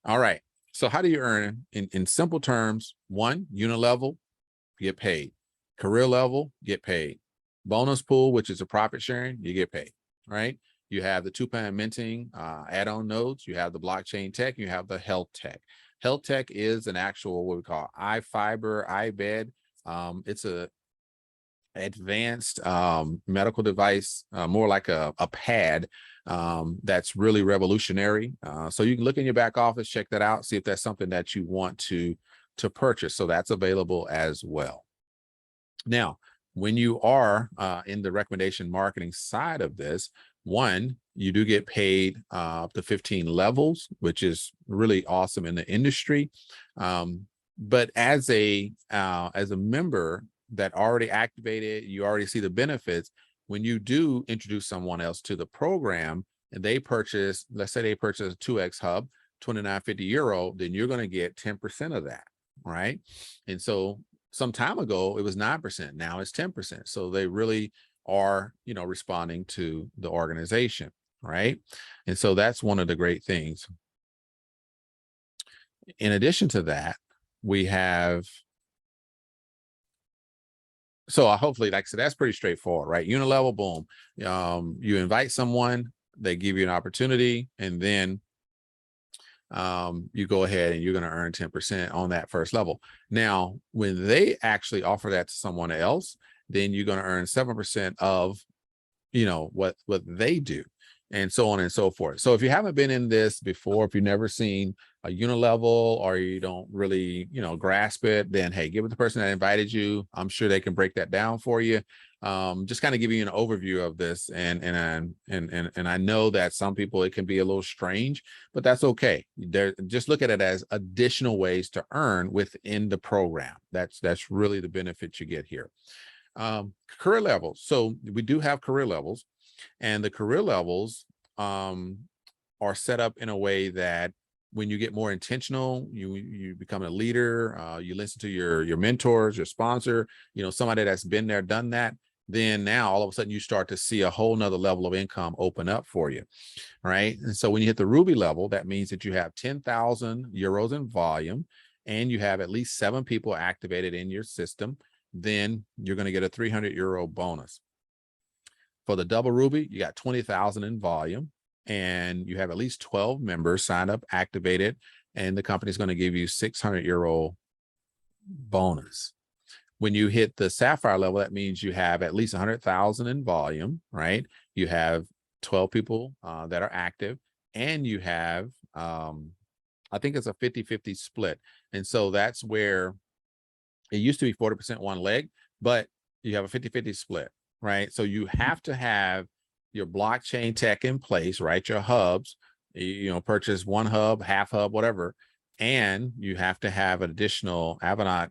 All right. So how do you earn? In simple terms, one, unit level, get paid. Career level, get paid. Bonus pool, which is a profit sharing, you get paid, right? You have the Tupan minting add-on nodes, you have the blockchain tech, you have the health tech. Health tech is an actual, what we call iFiber, iBed. It's a advanced medical device, more like a pad that's really revolutionary. So you can look in your back office, check that out, see if that's something that you want to purchase. So that's available as well. Now, when you are in the recommendation marketing side of this, one, you do get paid up to 15 levels, which is really awesome in the industry. But as a member that already activated, you already see the benefits. When you do introduce someone else to the program and they purchase, let's say they purchase a 2x hub, 29.50 euro, then you're going to get 10% of that, right? And so some time ago, it was 9%. Now it's 10%. So they really are, responding to the organization, right? And so that's one of the great things. In addition to that, we have, so hopefully, like I said, that's pretty straightforward, right? Unit level, boom. You invite someone, they give you an opportunity, and then you go ahead and you're going to earn 10% on that first level. Now, when they actually offer that to someone else, then you're going to earn 7% of, what they do, and so on and so forth. So if you haven't been in this before, if you've never seen a unit level, or you don't really, grasp it, then hey, give it to the person that invited you. I'm sure they can break that down for you. Just kind of giving you an overview of this, and I know that some people, it can be a little strange, but that's okay. Just look at it as additional ways to earn within the program. That's really the benefit you get here. Career levels. So we do have career levels, and the career levels are set up in a way that when you get more intentional, you become a leader, you listen to your mentors, your sponsor, somebody that's been there, done that, then now all of a sudden you start to see a whole nother level of income open up for you, right? And so when you hit the Ruby level, that means that you have 10,000 euros in volume, and you have at least 7 people activated in your system, then you're going to get a 300 euro bonus. For the double Ruby, you got 20,000 in volume, and you have at least 12 members signed up, activated, and the company is going to give you 600 euro bonus. When you hit the Sapphire level, that means you have at least 100,000 in volume, right? You have 12 people that are active, and you have, I think it's a 50-50 split. And so that's where it used to be 40% one leg, but you have a 50-50 split, right? So you have to have your blockchain tech in place, right? Your hubs, purchase one hub, half hub, whatever. And you have to have additional Avinoc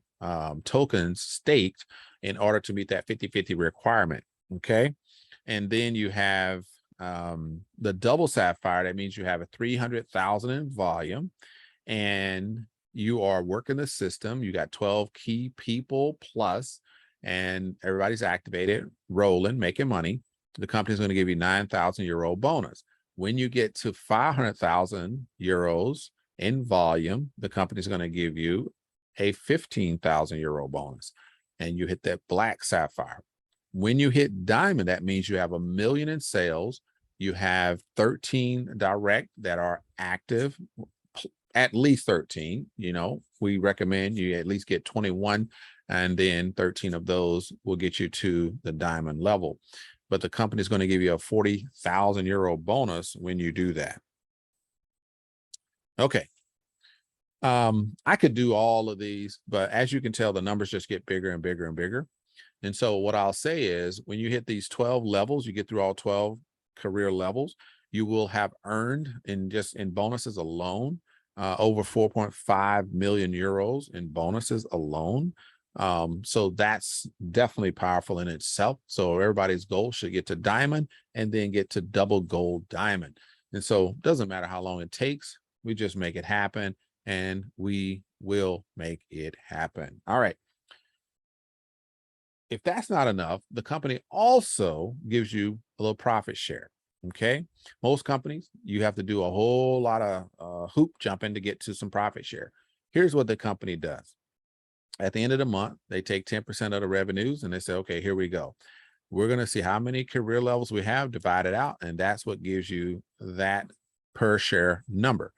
tokens staked in order to meet that 50-50 requirement, okay? And then you have the double Sapphire. That means you have a 300,000 in volume, and you are working the system. You got 12 key people plus, and everybody's activated, rolling, making money. The company's going to give you 9,000 euro bonus. When you get to 500,000 euros in volume, the company's going to give you a 15,000 euro bonus, and you hit that black Sapphire. When you hit diamond, that means you have 1 million in sales, You have 13 direct that are active, at least 13. You know, we recommend you at least get 21, and then 13 of those will get you to the diamond level. But the company is going to give you a 40,000 euro bonus when you do that. Okay. I could do all of these, but as you can tell, the numbers just get bigger and bigger and bigger. And so what I'll say is when you hit these 12 levels, you get through all 12 career levels, you will have earned in bonuses alone, over 4.5 million euros in bonuses alone. So that's definitely powerful in itself. So everybody's goal should get to diamond and then get to double gold diamond. And so it doesn't matter how long it takes, we just make it happen, and we will make it happen. All right. If that's not enough, the company also gives you a little profit share. Okay. Most companies, you have to do a whole lot of hoop jumping to get to some profit share. Here's what the company does. At the end of the month, they take 10% of the revenues and they say, okay, here we go. We're going to see how many career levels we have, divide it out, and that's what gives you that per share number.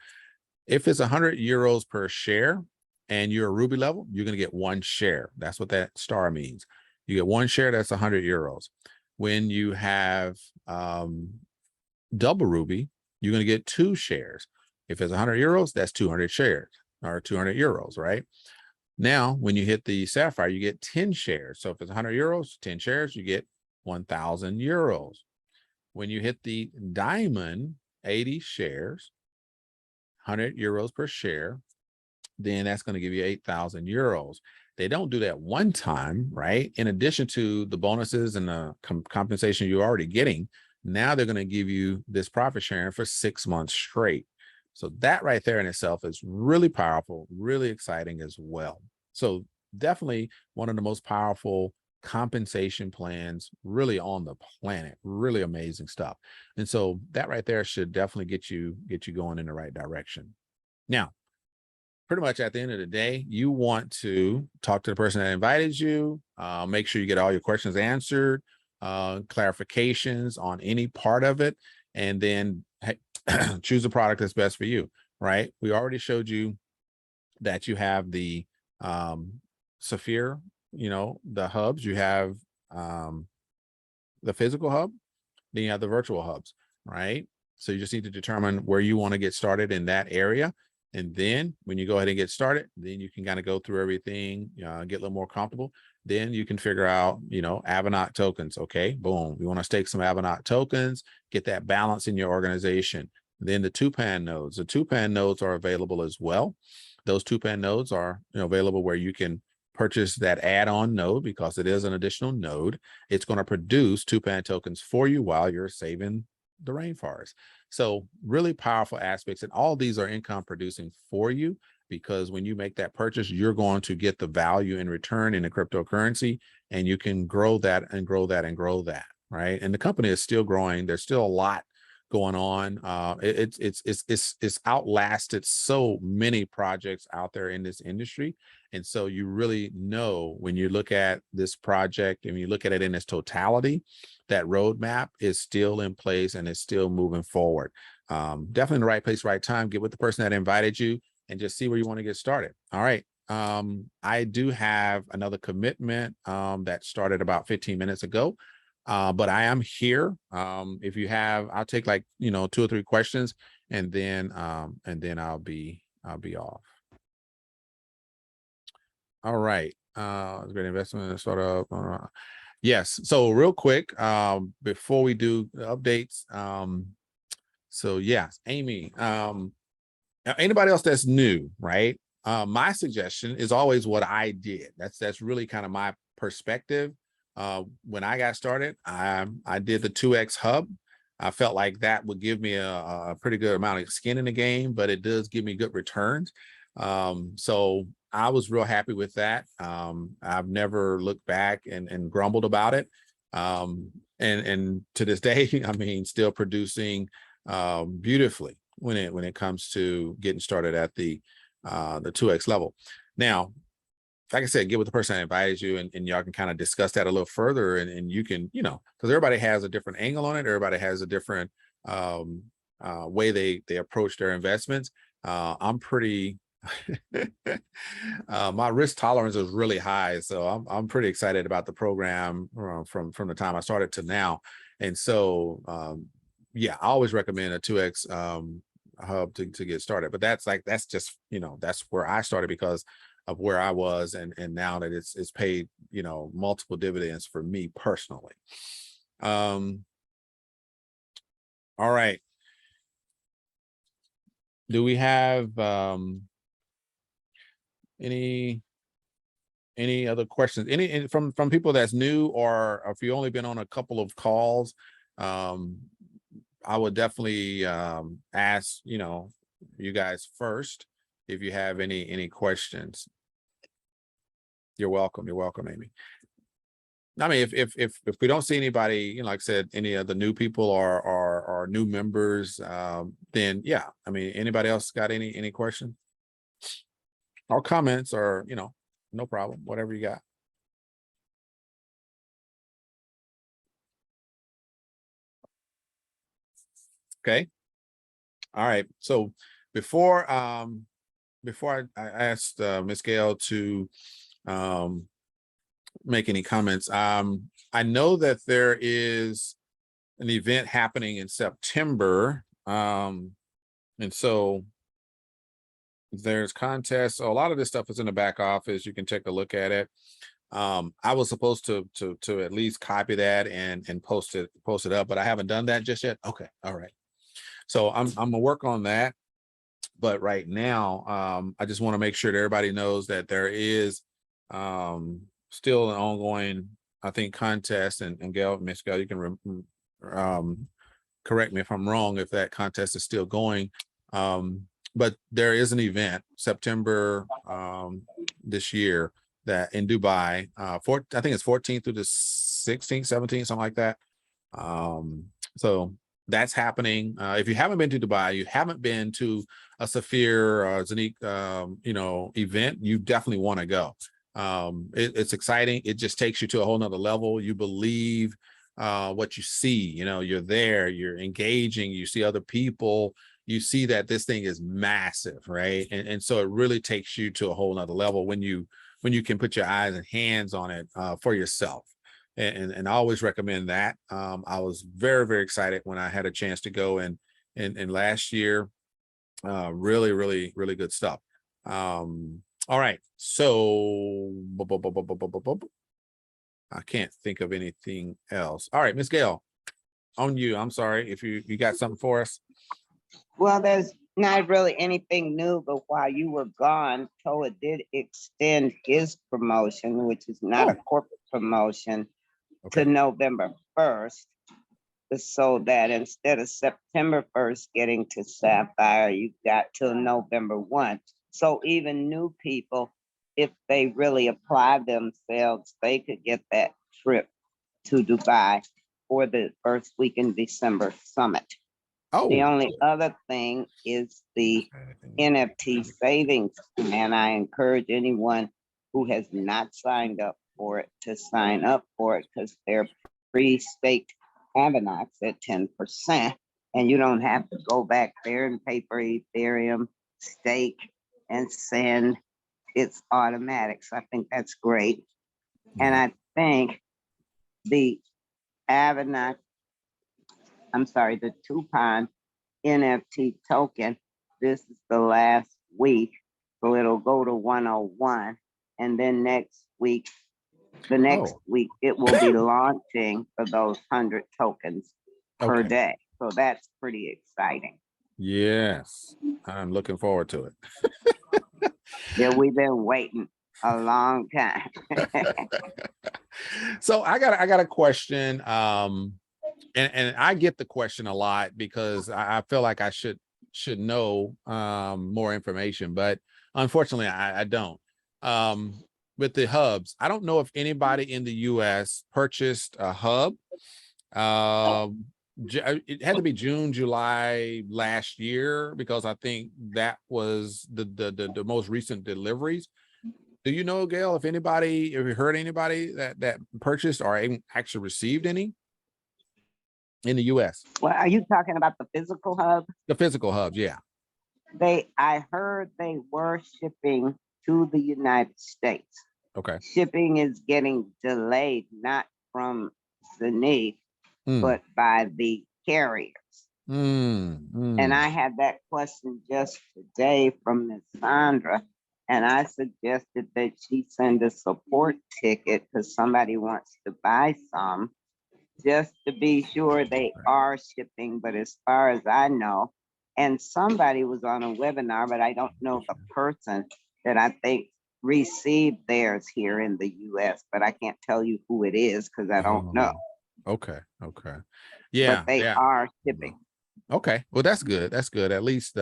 If it's 100 euros per share and you're a ruby level, you're going to get 1 share. That's what that star means. You get 1 share, that's 100 euros. When you have double ruby, you're going to get 2 shares. If it's 100 euros, that's 200 shares or 200 euros, right? Now, when you hit the sapphire, you get 10 shares. So if it's 100 euros, 10 shares, you get 1,000 euros. When you hit the diamond, 80 shares, 100 euros per share, then that's going to give you 8,000 euros. They don't do that one time, right? In addition to the bonuses and the compensation you're already getting, now they're going to give you this profit sharing for 6 months straight. So that right there in itself is really powerful, really exciting as well. So definitely one of the most powerful compensation plans really on the planet. Really amazing stuff. And so that right there should definitely get you going in the right direction. Now, pretty much at the end of the day, you want to talk to the person that invited you, make sure you get all your questions answered, clarifications on any part of it, and then choose a product that's best for you, right? We already showed you that you have the Safir, you know, the hubs, you have the physical hub, then you have the virtual hubs, right? So you just need to determine where you want to get started in that area. And then when you go ahead and get started, then you can kind of go through everything, get a little more comfortable. Then you can figure out, you know, Avinoc tokens. Okay, boom. You want to stake some Avinoc tokens, get that balance in your organization. Then the Tupan nodes. The Tupan nodes are available as well. Those Tupan nodes are, you know, available where you can purchase that add-on node because it is an additional node. It's going to produce Tupan tokens for you while you're saving the rainforest. So really powerful aspects, and all these are income producing for you, because when you make that purchase, you're going to get the value in return in the cryptocurrency, and you can grow that and grow that and grow that, right? And the company is still growing. There's still a lot going on. It's outlasted so many projects out there in this industry. And so you really know when you look at this project and you look at it in its totality, that roadmap is still in place and it's still moving forward. Definitely in the right place, right time. Get with the person that invited you and just see where you want to get started. All right. I do have another commitment that started about 15 minutes ago. But I am here. If you have, I'll take like, you know, 2 or 3 questions, and then I'll be off. All right. Great investment startup. Yes. So real quick, before we do the updates. So yes, Amy, anybody else that's new, right? My suggestion is always what I did. That's really kind of my perspective. When I got started, I did the 2x hub. I felt like that would give me a pretty good amount of skin in the game, but it does give me good returns. So I was real happy with that. I've never looked back and grumbled about it. And to this day, I mean, still producing beautifully when it comes to getting started at the 2x level. Now, like I said, get with the person that invited you, and y'all can kind of discuss that a little further, and you can, you know, because everybody has a different angle on it. Everybody has a different way they approach their investments. I'm pretty my risk tolerance is really high, so I'm pretty excited about the program from the time I started to now. And so yeah, I always recommend a 2X hub to get started. But that's just, that's where I started because of where I was, and now that it's paid, multiple dividends for me personally. All right. Do we have any other questions? Any from people that's new, or if you only been on a couple of calls? I would definitely ask, you guys first if you have any questions. You're welcome. You're welcome, Amy. I mean, if we don't see anybody, like I said, any of the new people or new members, then yeah, I mean, anybody else got any questions or comments, or no problem, whatever you got. Okay. All right. So before I asked Ms. Gail to make any comments, I know that there is an event happening in September, and so there's contests. A lot of this stuff is in the back office. You can take a look at it. I was supposed to at least copy that and post it up, but I haven't done that just yet. Okay. All right. So I'm gonna work on that. But right now, I just want to make sure that everybody knows that there is still an ongoing, I think, contest. And Gail, Ms. Gail, you can correct me if I'm wrong, if that contest is still going. But there is an event September this year that in Dubai, I think it's 14th through the 16th, 17th, something like that. So that's happening. If you haven't been to Dubai, you haven't been to a Safir or Zeniq, event, you definitely want to go. It's exciting. It just takes you to a whole nother level. You believe what you see. You're there, you're engaging, you see other people, you see that this thing is massive, right? And so it really takes you to a whole nother level when you can put your eyes and hands on it for yourself. And I always recommend that. I was very, very excited when I had a chance to go and last year. Really, really, really good stuff. All right, so I can't think of anything else. All right, Miss Gail, on you. I'm sorry if you got something for us. Well, there's not really anything new, but while you were gone, TOA did extend his promotion, which is not a corporate promotion, to November 1st. So that instead of September 1st getting to Sapphire, you got till November 1. So even new people, if they really apply themselves, they could get that trip to Dubai for the first week in December summit. The only other thing is the NFT savings plan. I encourage anyone who has not signed up for it to sign up for it, because they're pre-staked Avinoc at 10%, and you don't have to go back there and pay for Ethereum, stake, and send. It's automatic. So I think that's great. And I think the Avinoc, the Tupan NFT token, this is the last week, so it'll go to 101, and then next week, it will be launching for those 100 tokens per day. So that's pretty exciting. Yes, I'm looking forward to it. Yeah, we've been waiting a long time. So I got a question. And I get the question a lot because I feel like I should know more information, but unfortunately I don't. With the hubs, I don't know if anybody in the US purchased a hub. It had to be June, July last year, because I think that was the most recent deliveries. Do you know, Gail, if you heard anybody that purchased or actually received any? in the US. Well, are you talking about the physical hub? The physical hubs, yeah. I heard they were shipping to the United States. Okay. Shipping is getting delayed, not from Zeniq, but by the carriers. And I had that question just today from Ms. Sandra, and I suggested that she send a support ticket because somebody wants to buy some, just to be sure they are shipping. But as far as I know, and somebody was on a webinar, but I don't know the person that I think received theirs here in the US, but I can't tell you who it is because I don't know. Okay. Yeah. But they are shipping. Okay. Well, that's good. That's good. At least,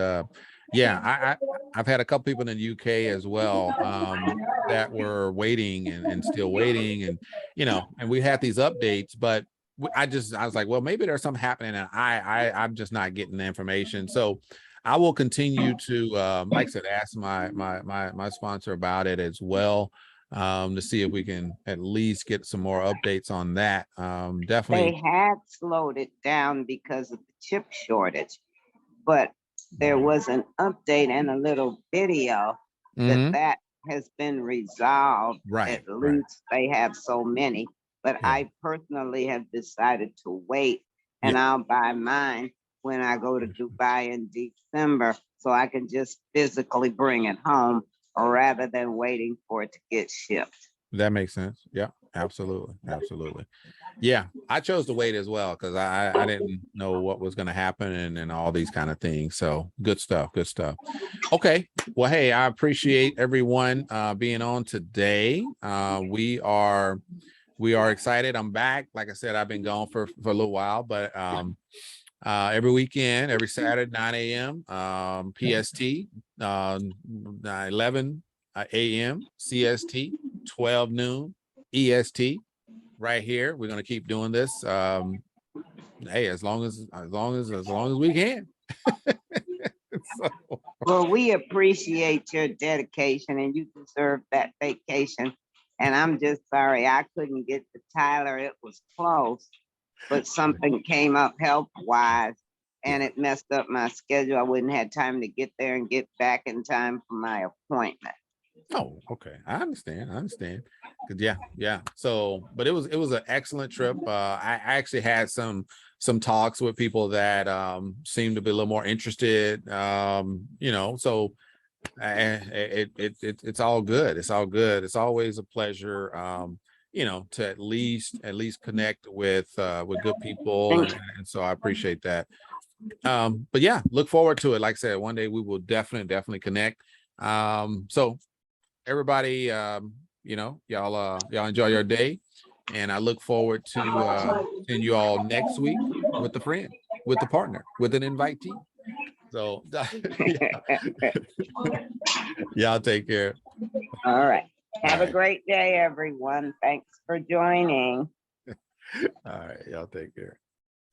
yeah, I've had a couple people in the UK as well, that were waiting and still waiting, and, you know, and we had these updates, but I was like, well, maybe there's something happening and I'm just not getting the information. So I will continue to, like I said, ask my sponsor about it as well, to see if we can at least get some more updates on that. Definitely. They had slowed it down because of the chip shortage, but there was an update and a little video that has been resolved. Right. At least they have so many, but I personally have decided to wait, and I'll buy mine when I go to Dubai in December, so I can just physically bring it home rather than waiting for it to get shipped. That makes sense. Yeah, absolutely. Yeah, I chose to wait as well because I didn't know what was going to happen and all these kind of things. So good stuff. Okay. Well, hey, I appreciate everyone being on today. We are excited. I'm back. Like I said, I've been gone for a little while, but every weekend, every Saturday, 9 a.m. PST, 11 a.m. CST, 12 noon EST. Right here, we're gonna keep doing this. Hey, as long as we can. So. Well, we appreciate your dedication, and you deserve that vacation. And I'm just sorry I couldn't get to Tyler. It was close, but something came up health-wise, and it messed up my schedule. I wouldn't have time to get there and get back in time for my appointment. Oh, okay. I understand. Yeah. So, but it was an excellent trip. I actually had some talks with people that seemed to be a little more interested. You know, so it's all good. It's always a pleasure. You know, to at least connect with good people, and so I appreciate that. But yeah, look forward to it. Like I said, one day we will definitely connect. So everybody, you know, y'all enjoy your day, and I look forward to seeing you all next week with a friend, with a partner, with an invitee. So y'all take care. All right. Have a great day, everyone. Thanks for joining. All right, y'all take care.